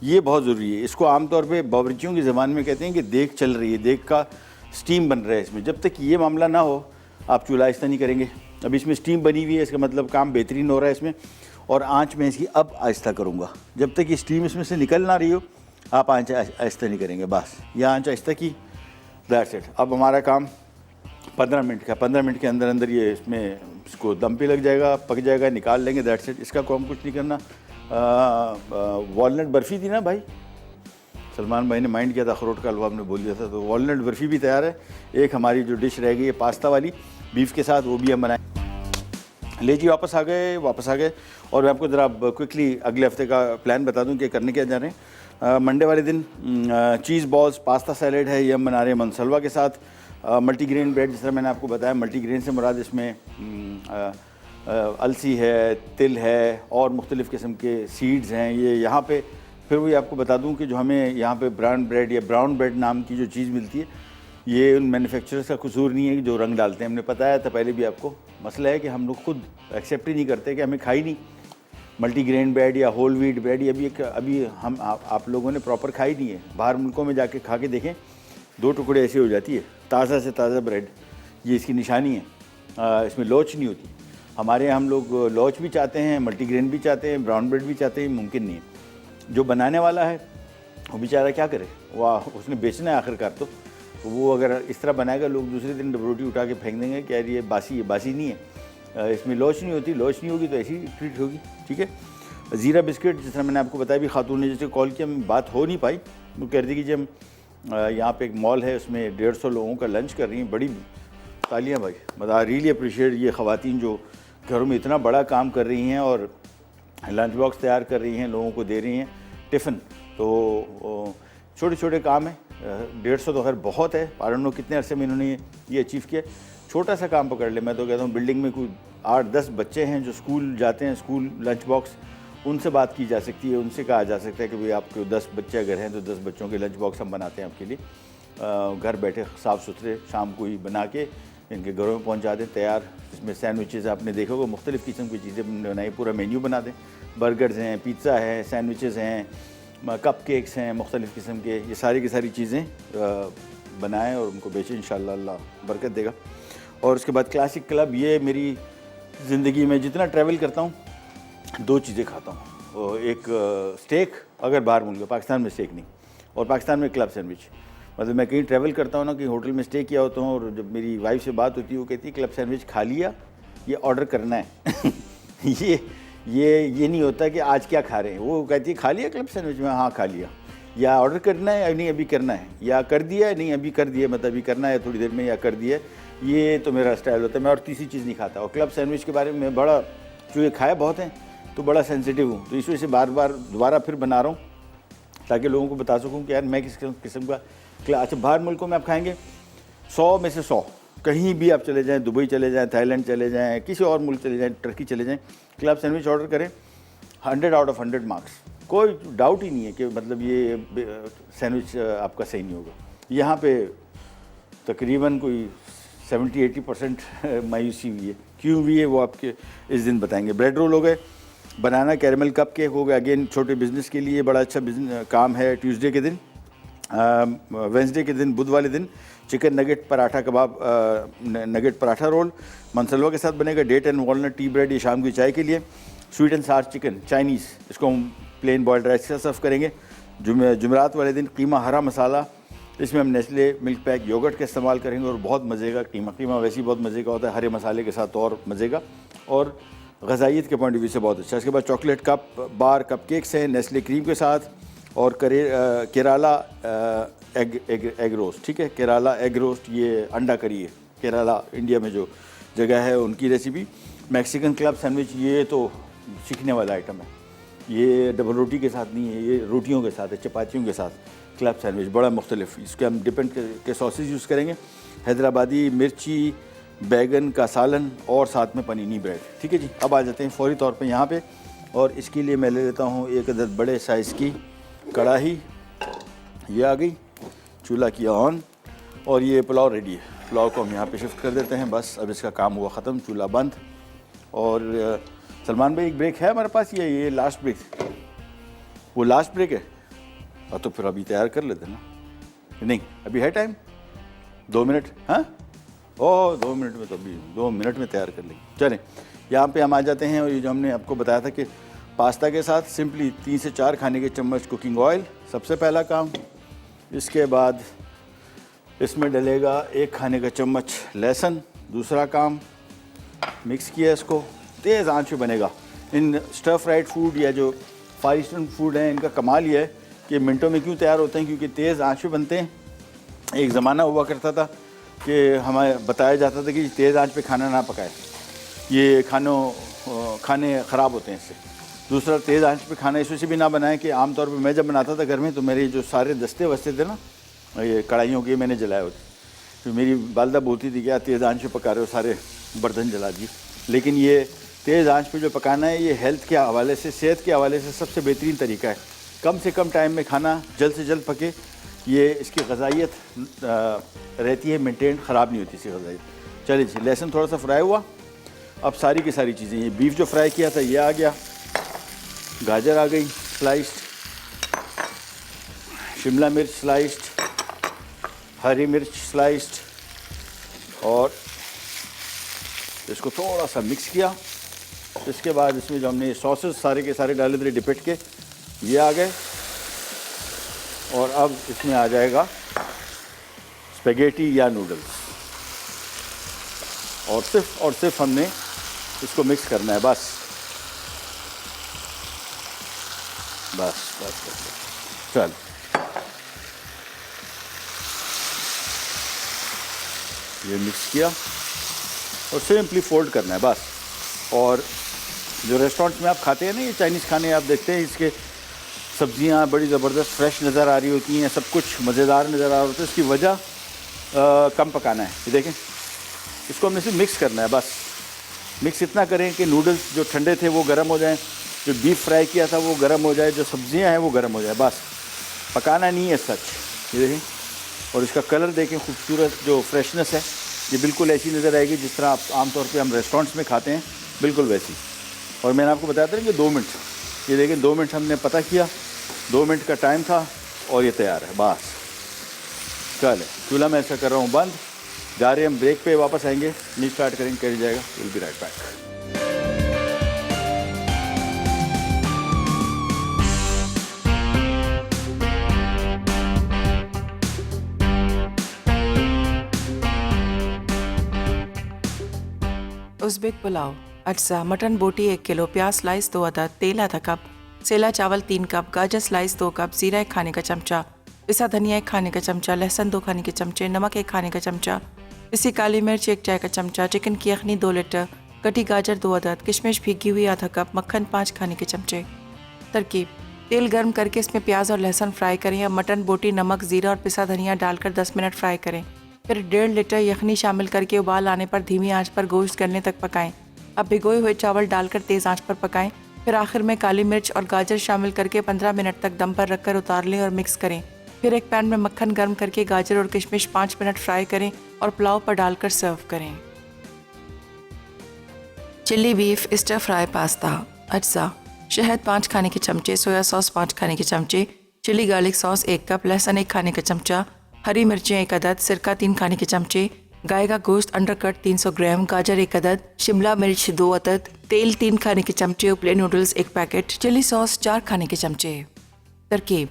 ये बहुत ज़रूरी है। इसको आमतौर पे बावर्चियों की ज़बान में कहते हैं कि देग चल रही है, देग का स्टीम बन रहा है इसमें। जब तक ये मामला ना हो आप चूल्हा आहिस्ता नहीं करेंगे। अब इसमें स्टीम बनी हुई है, इसका मतलब काम बेहतरीन हो रहा है इसमें। और आंच में इसकी अब आहिस्ता करूँगा। जब तक ये स्टीम इसमें से निकल ना रही हो आप आंच आहिस्ता नहीं करेंगे, बस। यह आंच आहिस्ता की, दैट्स इट। अब हमारा काम 15 मिनट का, 15 मिनट के अंदर अंदर ये इसमें इसको दम पे लग जाएगा, पक जाएगा, निकाल लेंगे, दैट्स इट। इसका काम कुछ नहीं करना। वॉलनट बर्फ़ी थी ना भाई, सलमान भाई ने माइंड किया था, अखरोट का हलवा हमने बोल दिया था, तो वॉलनट बर्फ़ी भी तैयार है। एक हमारी जो डिश रह गई है पास्ता वाली बीफ के साथ, वो भी हम बनाएं। ले जी वापस आ गए। और मैं आपको ज़रा क्विकली अगले हफ्ते का प्लान बता दूं कि करने क्या जा रहे हैं। मंडे वाले दिन चीज़ बॉल्स, पास्ता सैलेड है, ये हम बना रहे हैं मनसलवा के साथ। मल्टीग्रेन ब्रेड, जिस तरह मैंने आपको बताया, मल्टीग्रेन से मुराद इसमें अलसी है, तिल है और मुख्तलिफ़ किस्म के सीड्स हैं। ये यहाँ पे फिर वही आपको बता दूं कि जो हमें यहाँ पे ब्राउन ब्रेड या ब्राउन ब्रेड नाम की जो चीज़ मिलती है, ये उन मैन्युफैक्चरर्स का कसूर नहीं है कि जो रंग डालते हैं। हमने बताया था पहले भी आपको, मसला है कि हम लोग खुद एक्सेप्ट ही नहीं करते कि हमें खाई नहीं मल्टीग्रेन ब्रेड या होल व्हीट ब्रेड। ये अभी हम आप लोगों ने प्रॉपर खाई नहीं है। बाहर मुल्कों में जाके खा के देखें, 2 टुकड़े ऐसे हो जाती है, ताज़ा से ताज़ा ब्रेड। ये इसकी निशानी है, इसमें लोच नहीं होती। हमारे यहाँ हम लोग लोच भी चाहते हैं, मल्टीग्रेन भी चाहते हैं, ब्राउन ब्रेड भी चाहते हैं, मुमकिन नहीं है। जो बनाने वाला है वो बेचारा क्या करे, वाह, उसने बेचना है आखिरकार। तो वो अगर इस तरह बनाएगा, लोग दूसरे दिन रोटी उठा के फेंक देंगे कि यार ये बासी नहीं है, इसमें लोच नहीं होती। लोच नहीं होगी तो ऐसी ट्रीट होगी, ठीक है। ज़ीरा बिस्किट, जिस तरह मैंने आपको बताया, भी खातून ने जैसे कॉल किया, बात हो नहीं पाई। वो कह रही थी कि जब यहाँ पे एक मॉल है, उसमें 150 लोगों का लंच कर रही हैं। बड़ी तालियाँ भाई, मतलब आई रियली अप्रिशिएट ये ख़वातीन जो घरों में इतना बड़ा काम कर रही हैं और लंच बॉक्स तैयार कर रही हैं, लोगों को दे रही हैं टिफ़िन। तो छोटे छोटे काम है। 150 तो खैर बहुत है, आई डोंट नो कितने अरसे में इन्होंने ये अचीव किया। छोटा सा काम पकड़ ले। मैं तो कहता हूँ बिल्डिंग में कोई 8-10 बच्चे हैं जो स्कूल जाते हैं, स्कूल लंच बॉक्स, उनसे बात की जा सकती है, उनसे कहा जा सकता है कि भाई आपके 10 बच्चे अगर हैं तो 10 बच्चों के लंच बॉक्स हम बनाते हैं आपके लिए। घर बैठे साफ़ सुथरे शाम को ही बना के इनके घरों में पहुंचा दें तैयार। इसमें सैंडविचेज़ आपने देखा होगा, मुख्तलिफ़ किस्म की चीज़ें बनाई, पूरा मेन्यू बना दें। बर्गर्स हैं, पिज़्ज़ा है, सैंडविचेज़ हैं, कप केक्स हैं मुख्तलिफ़ किस्म के। ये सारी की सारी चीज़ें बनाएं और उनको बेचें, इंशाअल्लाह अल्लाह बरकत देगा। और उसके बाद क्लासिक क्लब, ये मेरी ज़िंदगी में जितना ट्रैवल करता हूँ 2 चीज़ें खाता हूँ। एक स्टेक, अगर बाहर मुल्क, पाकिस्तान में स्टेक नहीं, और पाकिस्तान में क्लब सैंडविच। मतलब मैं कहीं ट्रैवल करता हूँ ना, कहीं होटल में स्टे किया होता हूँ, और जब मेरी वाइफ से बात होती है वो कहती है क्लब सैंडविच खा लिया, ये ऑर्डर करना है। ये नहीं होता कि आज क्या खा रहे हैं। वो कहती है खा लिया क्लब सैंडविच में, हाँ खा लिया, या ऑर्डर करना है, नहीं अभी करना है, या कर दिया है, नहीं अभी कर दिया, मतलब अभी करना है थोड़ी देर में, या कर दिया। ये तो मेरा स्टाइल होता है। मैं और तीसरी चीज़ नहीं खाता। और क्लब सैंडविच के बारे में बड़ा, चूँकि खाया बहुत हैं तो बड़ा सेंसिटिव हूँ, तो इस वजह से बार बार दोबारा फिर बना रहा हूँ ताकि लोगों को बता सकूँ कि यार मैं किस किस्म का। अच्छा, बाहर मुल्कों में आप खाएंगे 100 में से 100, कहीं भी आप चले जाएं, दुबई चले जाएं, थाईलैंड चले जाएं, किसी और मुल्क चले जाएं, टर्की चले जाएं, क्लब सैंडविच ऑर्डर करें, 100 आउट ऑफ 100 मार्क्स। कोई डाउट ही नहीं है कि मतलब ये सैंडविच आपका सही नहीं होगा। यहाँ पे तकरीबन कोई 70-80% मायूसी हुई है। क्यों हुई है वो आपके इस दिन बताएंगे। ब्रेड रोल हो गए, बनाना कैरेमल कप केक हो गया, अगेन छोटे बिजनेस के लिए बड़ा अच्छा बिजनेस काम है। ट्यूसडे के दिन, वेंसडे के दिन, बुध वाले दिन chicken nugget paratha kebab, nugget paratha roll मनसलवा के साथ बनेगा। Date and walnut tea bread ये शाम की चाय के लिए। Sweet and sour chicken Chinese, इसको हम प्लेन बॉयल्ड राइस के साथ सर्व करेंगे। जुमेरात वाले दिन कीमा हरा मसाला, इसमें हम नेस्ले मिल्क पैक योगर्ट का इस्तेमाल करेंगे और बहुत मज़े का कीमा वैसे ही बहुत मज़े का होता है, हरे मसाले के साथ और मज़े का और ग़ज़ाइयत के पॉइंट ऑफ व्यू से बहुत अच्छा। इसके बाद चॉकलेट कप बार कप केक्स हैं नेस्ले क्रीम के साथ और केराला एग रोस्ट, ठीक है, केराला एग रोस्ट, ये अंडा करी है। केराला इंडिया में जो जगह है उनकी रेसिपी। मैक्सिकन क्लब सैंडविच, ये तो सीखने वाला आइटम है, ये डबल रोटी के साथ नहीं है, ये रोटियों के साथ है, चपातियों के साथ क्लब सैंडविच, बड़ा मुख्तलिफ। इसके हम डिपेंड के सॉसेज यूज़ करेंगे, हैदराबादी मिर्ची, बैगन का सालन और साथ में पनीनी ब्रेड, ठीक है जी। अब आ जाते हैं फौरी तौर पे यहाँ पे, और इसके लिए मैं ले लेता हूँ एक अदद बड़े साइज़ की कढ़ाई, ये आ गई, चूल्हा किया ऑन और ये पुलाव रेडी है। पुलाव को हम यहाँ पे शिफ्ट कर देते हैं, बस अब इसका काम हुआ ख़त्म, चूल्हा बंद। और सलमान भाई एक ब्रेक है हमारे पास, ये लास्ट ब्रेक, वो लास्ट ब्रेक है, और तो फिर अभी तैयार कर लेते ना, नहीं अभी है टाइम 2 मिनट, हाँ ओह 2 मिनट में, तो अभी 2 मिनट में तैयार कर लेंगे। चलें यहाँ पे हम आ जाते हैं, और ये जो हमने आपको बताया था कि पास्ता के साथ सिंपली 3 से 4 खाने के चम्मच कुकिंग ऑयल, सबसे पहला काम। इसके बाद इसमें डलेगा 1 खाने का चम्मच लहसुन, दूसरा काम। मिक्स किया इसको, तेज़ आंच पे बनेगा। इन स्टर फ्राइड फूड या जो फार ईस्टर्न फूड हैं, इनका कमाल ये है कि मिनटों में क्यों तैयार होते हैं, क्योंकि तेज़ आंच पे बनते हैं। एक ज़माना हुआ करता था कि हमें बताया जाता था कि तेज़ आंच पे खाना ना पकाए, ये खाने ख़राब होते हैं इससे। दूसरा, तेज़ आंच पे खाना इस वजह से भी ना बनाएं कि आमतौर पे मैं जब बनाता था घर में, तो मेरे जो सारे दस्ते वस्ते थे ना, ये कढ़ाइयों के मैंने जलाए होते, तो मेरी वालदा बोलती थी कि यार तेज़ आंच पे पका रहे हो, सारे बर्तन जला दिए। लेकिन ये तेज़ आंच पे जो पकाना है, ये हेल्थ के हवाले से, सेहत के हवाले से सबसे बेहतरीन तरीका है। कम से कम टाइम में खाना जल्द से जल्द पके, ये इसकी ग़ज़ाइयत रहती है मेंटेन, ख़राब नहीं होती इसकी ग़ज़ाइयत। चलिए जी, लहसुन थोड़ा सा फ्राई हुआ, अब सारी की सारी चीज़ें, ये बीफ जो फ्राई किया था ये आ गया, गाजर आ गई स्लाइस्ड, शिमला मिर्च स्लाइस्ड, हरी मिर्च स्लाइस्ड, और इसको थोड़ा सा मिक्स किया। इसके बाद इसमें जो हमने सॉसेस सारे के सारे डाले थे डिपेट के, ये आ गए, और अब इसमें आ जाएगा स्पेगेटी या नूडल्स, और सिर्फ हमने इसको मिक्स करना है, बस बस बस बस। चल, ये मिक्स किया और सिंपली फोल्ड करना है बस। और जो रेस्टोरेंट्स में आप खाते हैं ना, ये चाइनीज़ खाने आप देखते हैं, इसके सब्जियां बड़ी ज़बरदस्त फ्रेश नज़र आ रही होती हैं, सब कुछ मज़ेदार नज़र आ रहा होता है। इसकी वजह कम पकाना है। ये देखें, इसको हमने सिर्फ मिक्स करना है, बस मिक्स इतना करें कि नूडल्स जो ठंडे थे वो गर्म हो जाएं, जो बीफ फ्राई किया था वो गर्म हो जाए, जो सब्जियां हैं वो गर्म हो जाए, बस पकाना नहीं है सच। ये देखें, और इसका कलर देखें, खूबसूरत जो फ्रेशनेस है, ये बिल्कुल ऐसी नज़र आएगी जिस तरह आप आमतौर पे हम रेस्टोरेंट्स में खाते हैं, बिल्कुल वैसी। और मैंने आपको बताया था कि 2 मिनट, ये देखें 2 मिनट हमने पता किया, 2 मिनट का टाइम था और ये तैयार है, बस। चले, चूल्हा मैं ऐसा कर रहा हूँ बंद, जा रहे हम ब्रेक पे, वापस आएंगे, मीट स्टार्ट करेंगे, कर जाएगा, will be right back. Uzbek pulao, अज्जा मटन बोटी 1 किलो, प्याज स्लाइस 2 अदद, तेल आधा कप, सेला चावल 3 कप, गाजर स्लाइस 2 कप, जीरा 1 खाने का चमचा, पिसा धनिया 1 खाने का चमचा, लहसुन 2 खाने के चमचे, नमक 1 खाने का चमचा, पिसी काली मिर्च 1 चाय का चमचा, चिकन की यखनी 2 लीटर, कटी गाजर 2 अदद, किशमिश भीगी हुई आधा कप, मक्खन 5 खाने के चमचे। तरकीब: तेल गर्म करके इसमें प्याज और लहसुन फ्राई करें, या मटन बोटी नमक जीरा और पिसा धनिया डालकर 10 मिनट फ्राई करें। फिर 1.5 लीटर यखनी शामिल करके उबाल आने पर धीमी आंच पर गोश्त गलने तक पकाएं। अब भिगोए हुए चावल डालकर तेज़ आंच पर पकाएं। फिर आखिर में काली मिर्च और गाजर शामिल करके 15 मिनट तक दम पर रखकर उतार लें और मिक्स करें। फिर एक पैन में मक्खन गर्म करके गाजर और किशमिश 5 मिनट फ्राई करें और पुलाव पर डालकर सर्व करें। Chilli beef stir fry pasta. अज्जा: शहद 5 खाने के चमचे, सोया सॉस 5 खाने के चमचे, चिली गार्लिक सॉस 1 कप, लहसुन 1 खाने का चमचा, हरी मिर्चें 1 अदद, सिरका 3 खाने के चमचे, गाय का गोश्त अंडरकट 300 ग्राम, गाजर 1 अदद, शिमला मिर्च 2 अदद, तेल 3 खाने के चमचे, उपले नूडल्स 1 पैकेट, चिली सॉस 4 खाने के चमचे। तरकीब: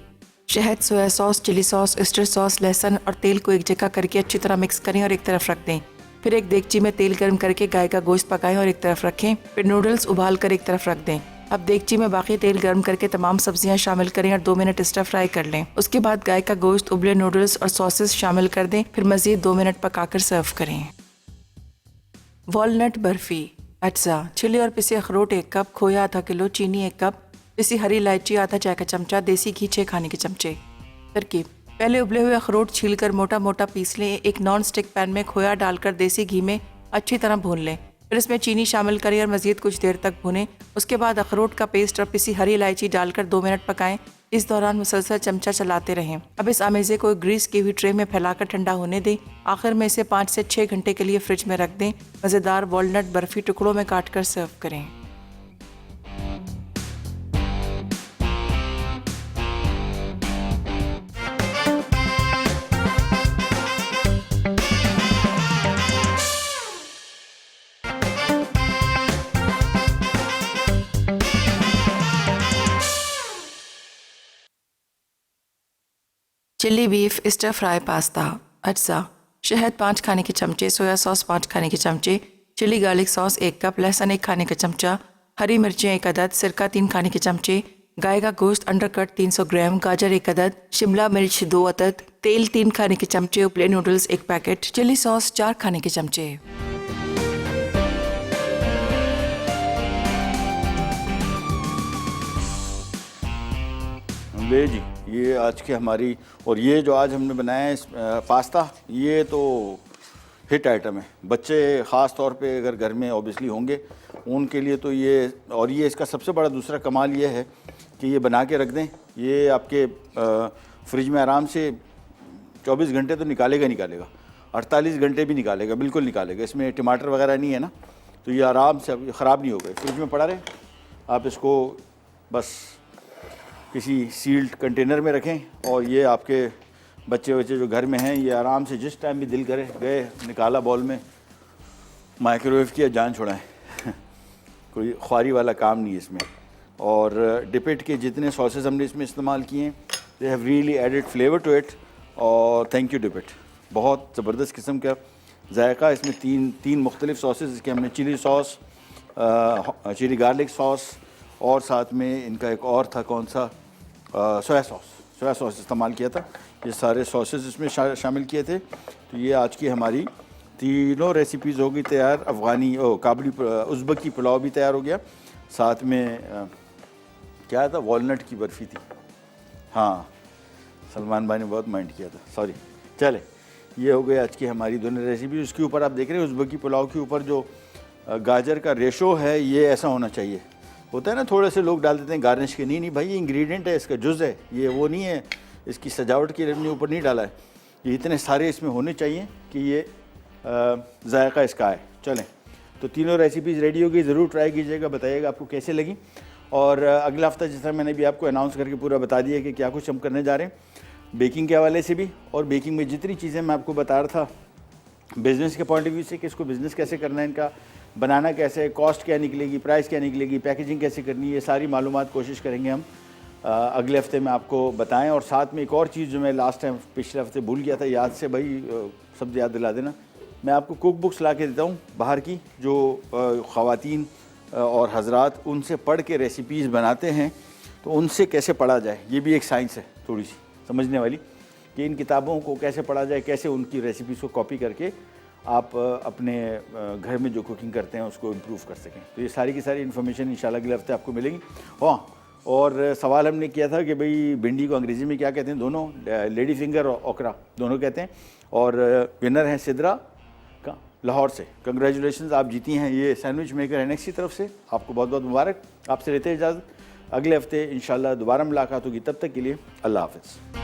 शहद, soya sauce, chilli sauce, stir sauce, लहसुन और तेल को एक जगह करके अच्छी तरह मिक्स करें और एक तरफ रख दें। फिर एक देगची में तेल गर्म करके गाय का गोश्त पकाएं और एक तरफ रखें। फिर नूडल्स उबाल कर एक तरफ रख दें। अब देगची में बाकी तेल गर्म करके तमाम सब्जियां शामिल करें और 2 मिनट स्टर फ्राई कर लें। उसके बाद गाय का गोश्त, उबले नूडल्स और सॉसेस शामिल कर दें। फिर मज़ीद 2 मिनट पकाकर सर्व करें। वॉलनट बर्फी। अज्जा: छिले और पिसे अखरोट 1 कप, खोया आधा किलो, चीनी 1 कप, पिसी हरी इलायची आधा चाय का चमचा, देसी घी 6 खाने के चमचे। तरकीब: पहले उबले हुए अखरोट छीलकर मोटा मोटा पीस लें। एक नॉन स्टिक पैन में खोया डालकर देसी घी में अच्छी तरह भून लें। फिर इसमें चीनी शामिल करें और मज़ीद कुछ देर तक भुनें। उसके बाद अखरोट का पेस्ट और पिसी हरी इलायची डालकर 2 मिनट पकाएं। इस दौरान मुसलसल चमचा चलाते रहें। अब इस आमेज़े को ग्रीस की हुई ट्रे में फैलाकर ठंडा होने दें। आखिर में इसे 5 से 6 घंटे के लिए फ्रिज में रख दें। मज़ेदार वॉलनट बर्फ़ी टुकड़ों में काट कर सर्व करें। Chilli beef stir fry pasta. अज्जा: शहद 5 खाने के चमचे, सोया सॉस 5 खाने के चमचे, चिली गार्लिक सॉस 1 कप, लहसुन 1 खाने का चमचा, हरी मिर्चें 1 अदद, सिरका 3 खाने के चमचे, गाय का गोश्त अंडरकट 300 ग्राम, गाजर 1 अदद, शिमला मिर्च 2 अदद, तेल 3 खाने के चमचे, उपले नूडल्स 1 पैकेट, चिली सॉस 4 खाने के चमचे। ले जी, ये आज की हमारी, और ये जो आज हमने बनाया है पास्ता, ये तो हिट आइटम है। बच्चे ख़ास तौर पे अगर घर में ऑब्वियसली होंगे उनके लिए तो ये, और ये इसका सबसे बड़ा दूसरा कमाल ये है कि ये बना के रख दें, ये आपके फ्रिज में आराम से 24 घंटे तो निकालेगा, 48 घंटे भी निकालेगा, बिल्कुल निकालेगा। इसमें टमाटर वगैरह नहीं है ना, तो ये आराम से ख़राब नहीं होगा। फ्रिज में पड़ा रहे, आप इसको बस किसी सील्ड कंटेनर में रखें और ये आपके बच्चे जो घर में हैं, ये आराम से जिस टाइम भी दिल करे गए, निकाला बॉल में, माइक्रोवेव किया, जान छुड़ाएं। कोई ख्वारी वाला काम नहीं है इसमें। और डिपिट के जितने सॉसेस हमने इसमें इस्तेमाल किए हैं, they have really added flavour to it. और थैंक यू डिपिट, बहुत ज़बरदस्त किस्म का जायका इसमें। तीन मुख्तलिफ सॉसेस इसके हमने, chilli sauce, chilli garlic sauce, और साथ में इनका एक और था कौन सा, सोया सॉस इस्तेमाल किया था। ये सारे सॉसेस इसमें शामिल किए थे। तो ये आज की हमारी तीनों रेसिपीज़ होगी तैयार। अफ़गानी काबली उज़्बकी पुलाव भी तैयार हो गया। साथ में क्या था, वॉलनट की बर्फ़ी थी। हाँ, सलमान भाई ने बहुत माइंड किया था, सॉरी। चले, ये हो गई आज की हमारी दोनों रेसिपी। उसके ऊपर आप देख रहे हैं उज़्बकी पुलाव के ऊपर जो गाजर का रेशो है, ये ऐसा होना चाहिए। होता है ना, थोड़े से लोग डाल देते हैं गार्निश के, नहीं भाई, ये इंग्रेडिएंट है, इसका जुज़ है, ये वो नहीं है, इसकी सजावट के लिए ऊपर नहीं डाला है। ये इतने सारे इसमें होने चाहिए कि ये जायका इसका है। चलें, तो तीनों रेसिपीज़ रेडी हो गई, ज़रूर ट्राई कीजिएगा, बताइएगा आपको कैसे लगी। और अगला हफ्ता जिस तरह मैंने भी आपको अनाउंस करके पूरा बता दिया कि क्या कुछ हम करने जा रहे हैं बेकिंग के हवाले से भी, और बेकिंग में जितनी चीज़ें मैं आपको बता रहा था बिज़नेस के पॉइंट ऑफ व्यू से कि इसको बिज़नेस कैसे करना है, इनका बनाना कैसे है, कॉस्ट क्या निकलेगी, प्राइस क्या निकलेगी, पैकेजिंग कैसे करनी है, ये सारी मालूमात कोशिश करेंगे हम अगले हफ्ते में आपको बताएं। और साथ में एक और चीज़ जो मैं लास्ट टाइम पिछले हफ्ते भूल गया था, याद से भाई सब याद दिला देना, मैं आपको कुक बुक्स ला के देता हूँ बाहर की, जो ख़वातीन और हजरात उनसे पढ़ के रेसिपीज़ बनाते हैं, तो उनसे कैसे पढ़ा जाए, ये भी एक साइंस है थोड़ी सी समझने वाली, कि इन किताबों को कैसे पढ़ा जाए, कैसे उनकी रेसिपीज़ को कॉपी करके आप अपने घर में जो कुकिंग करते हैं उसको इम्प्रूव कर सकें। तो ये सारी की सारी इन्फॉर्मेशन इंशाल्लाह अगले हफ्ते आपको मिलेगी। हाँ, और सवाल हमने किया था कि भाई भिंडी को अंग्रेज़ी में क्या कहते हैं, दोनों लेडी फिंगर और ओकरा दोनों कहते हैं, और विनर हैं सिद्रा का लाहौर से। कंग्रेचुलेशंस, आप जीती हैं ये सैंडविच मेकर एनेक्स की तरफ से, आपको बहुत बहुत मुबारक। आपसे लेते हैं इजाज़त, अगले हफ्ते इंशाल्लाह दोबारा मुलाकात होगी, तब तक के लिए अल्लाह हाफ़िज़।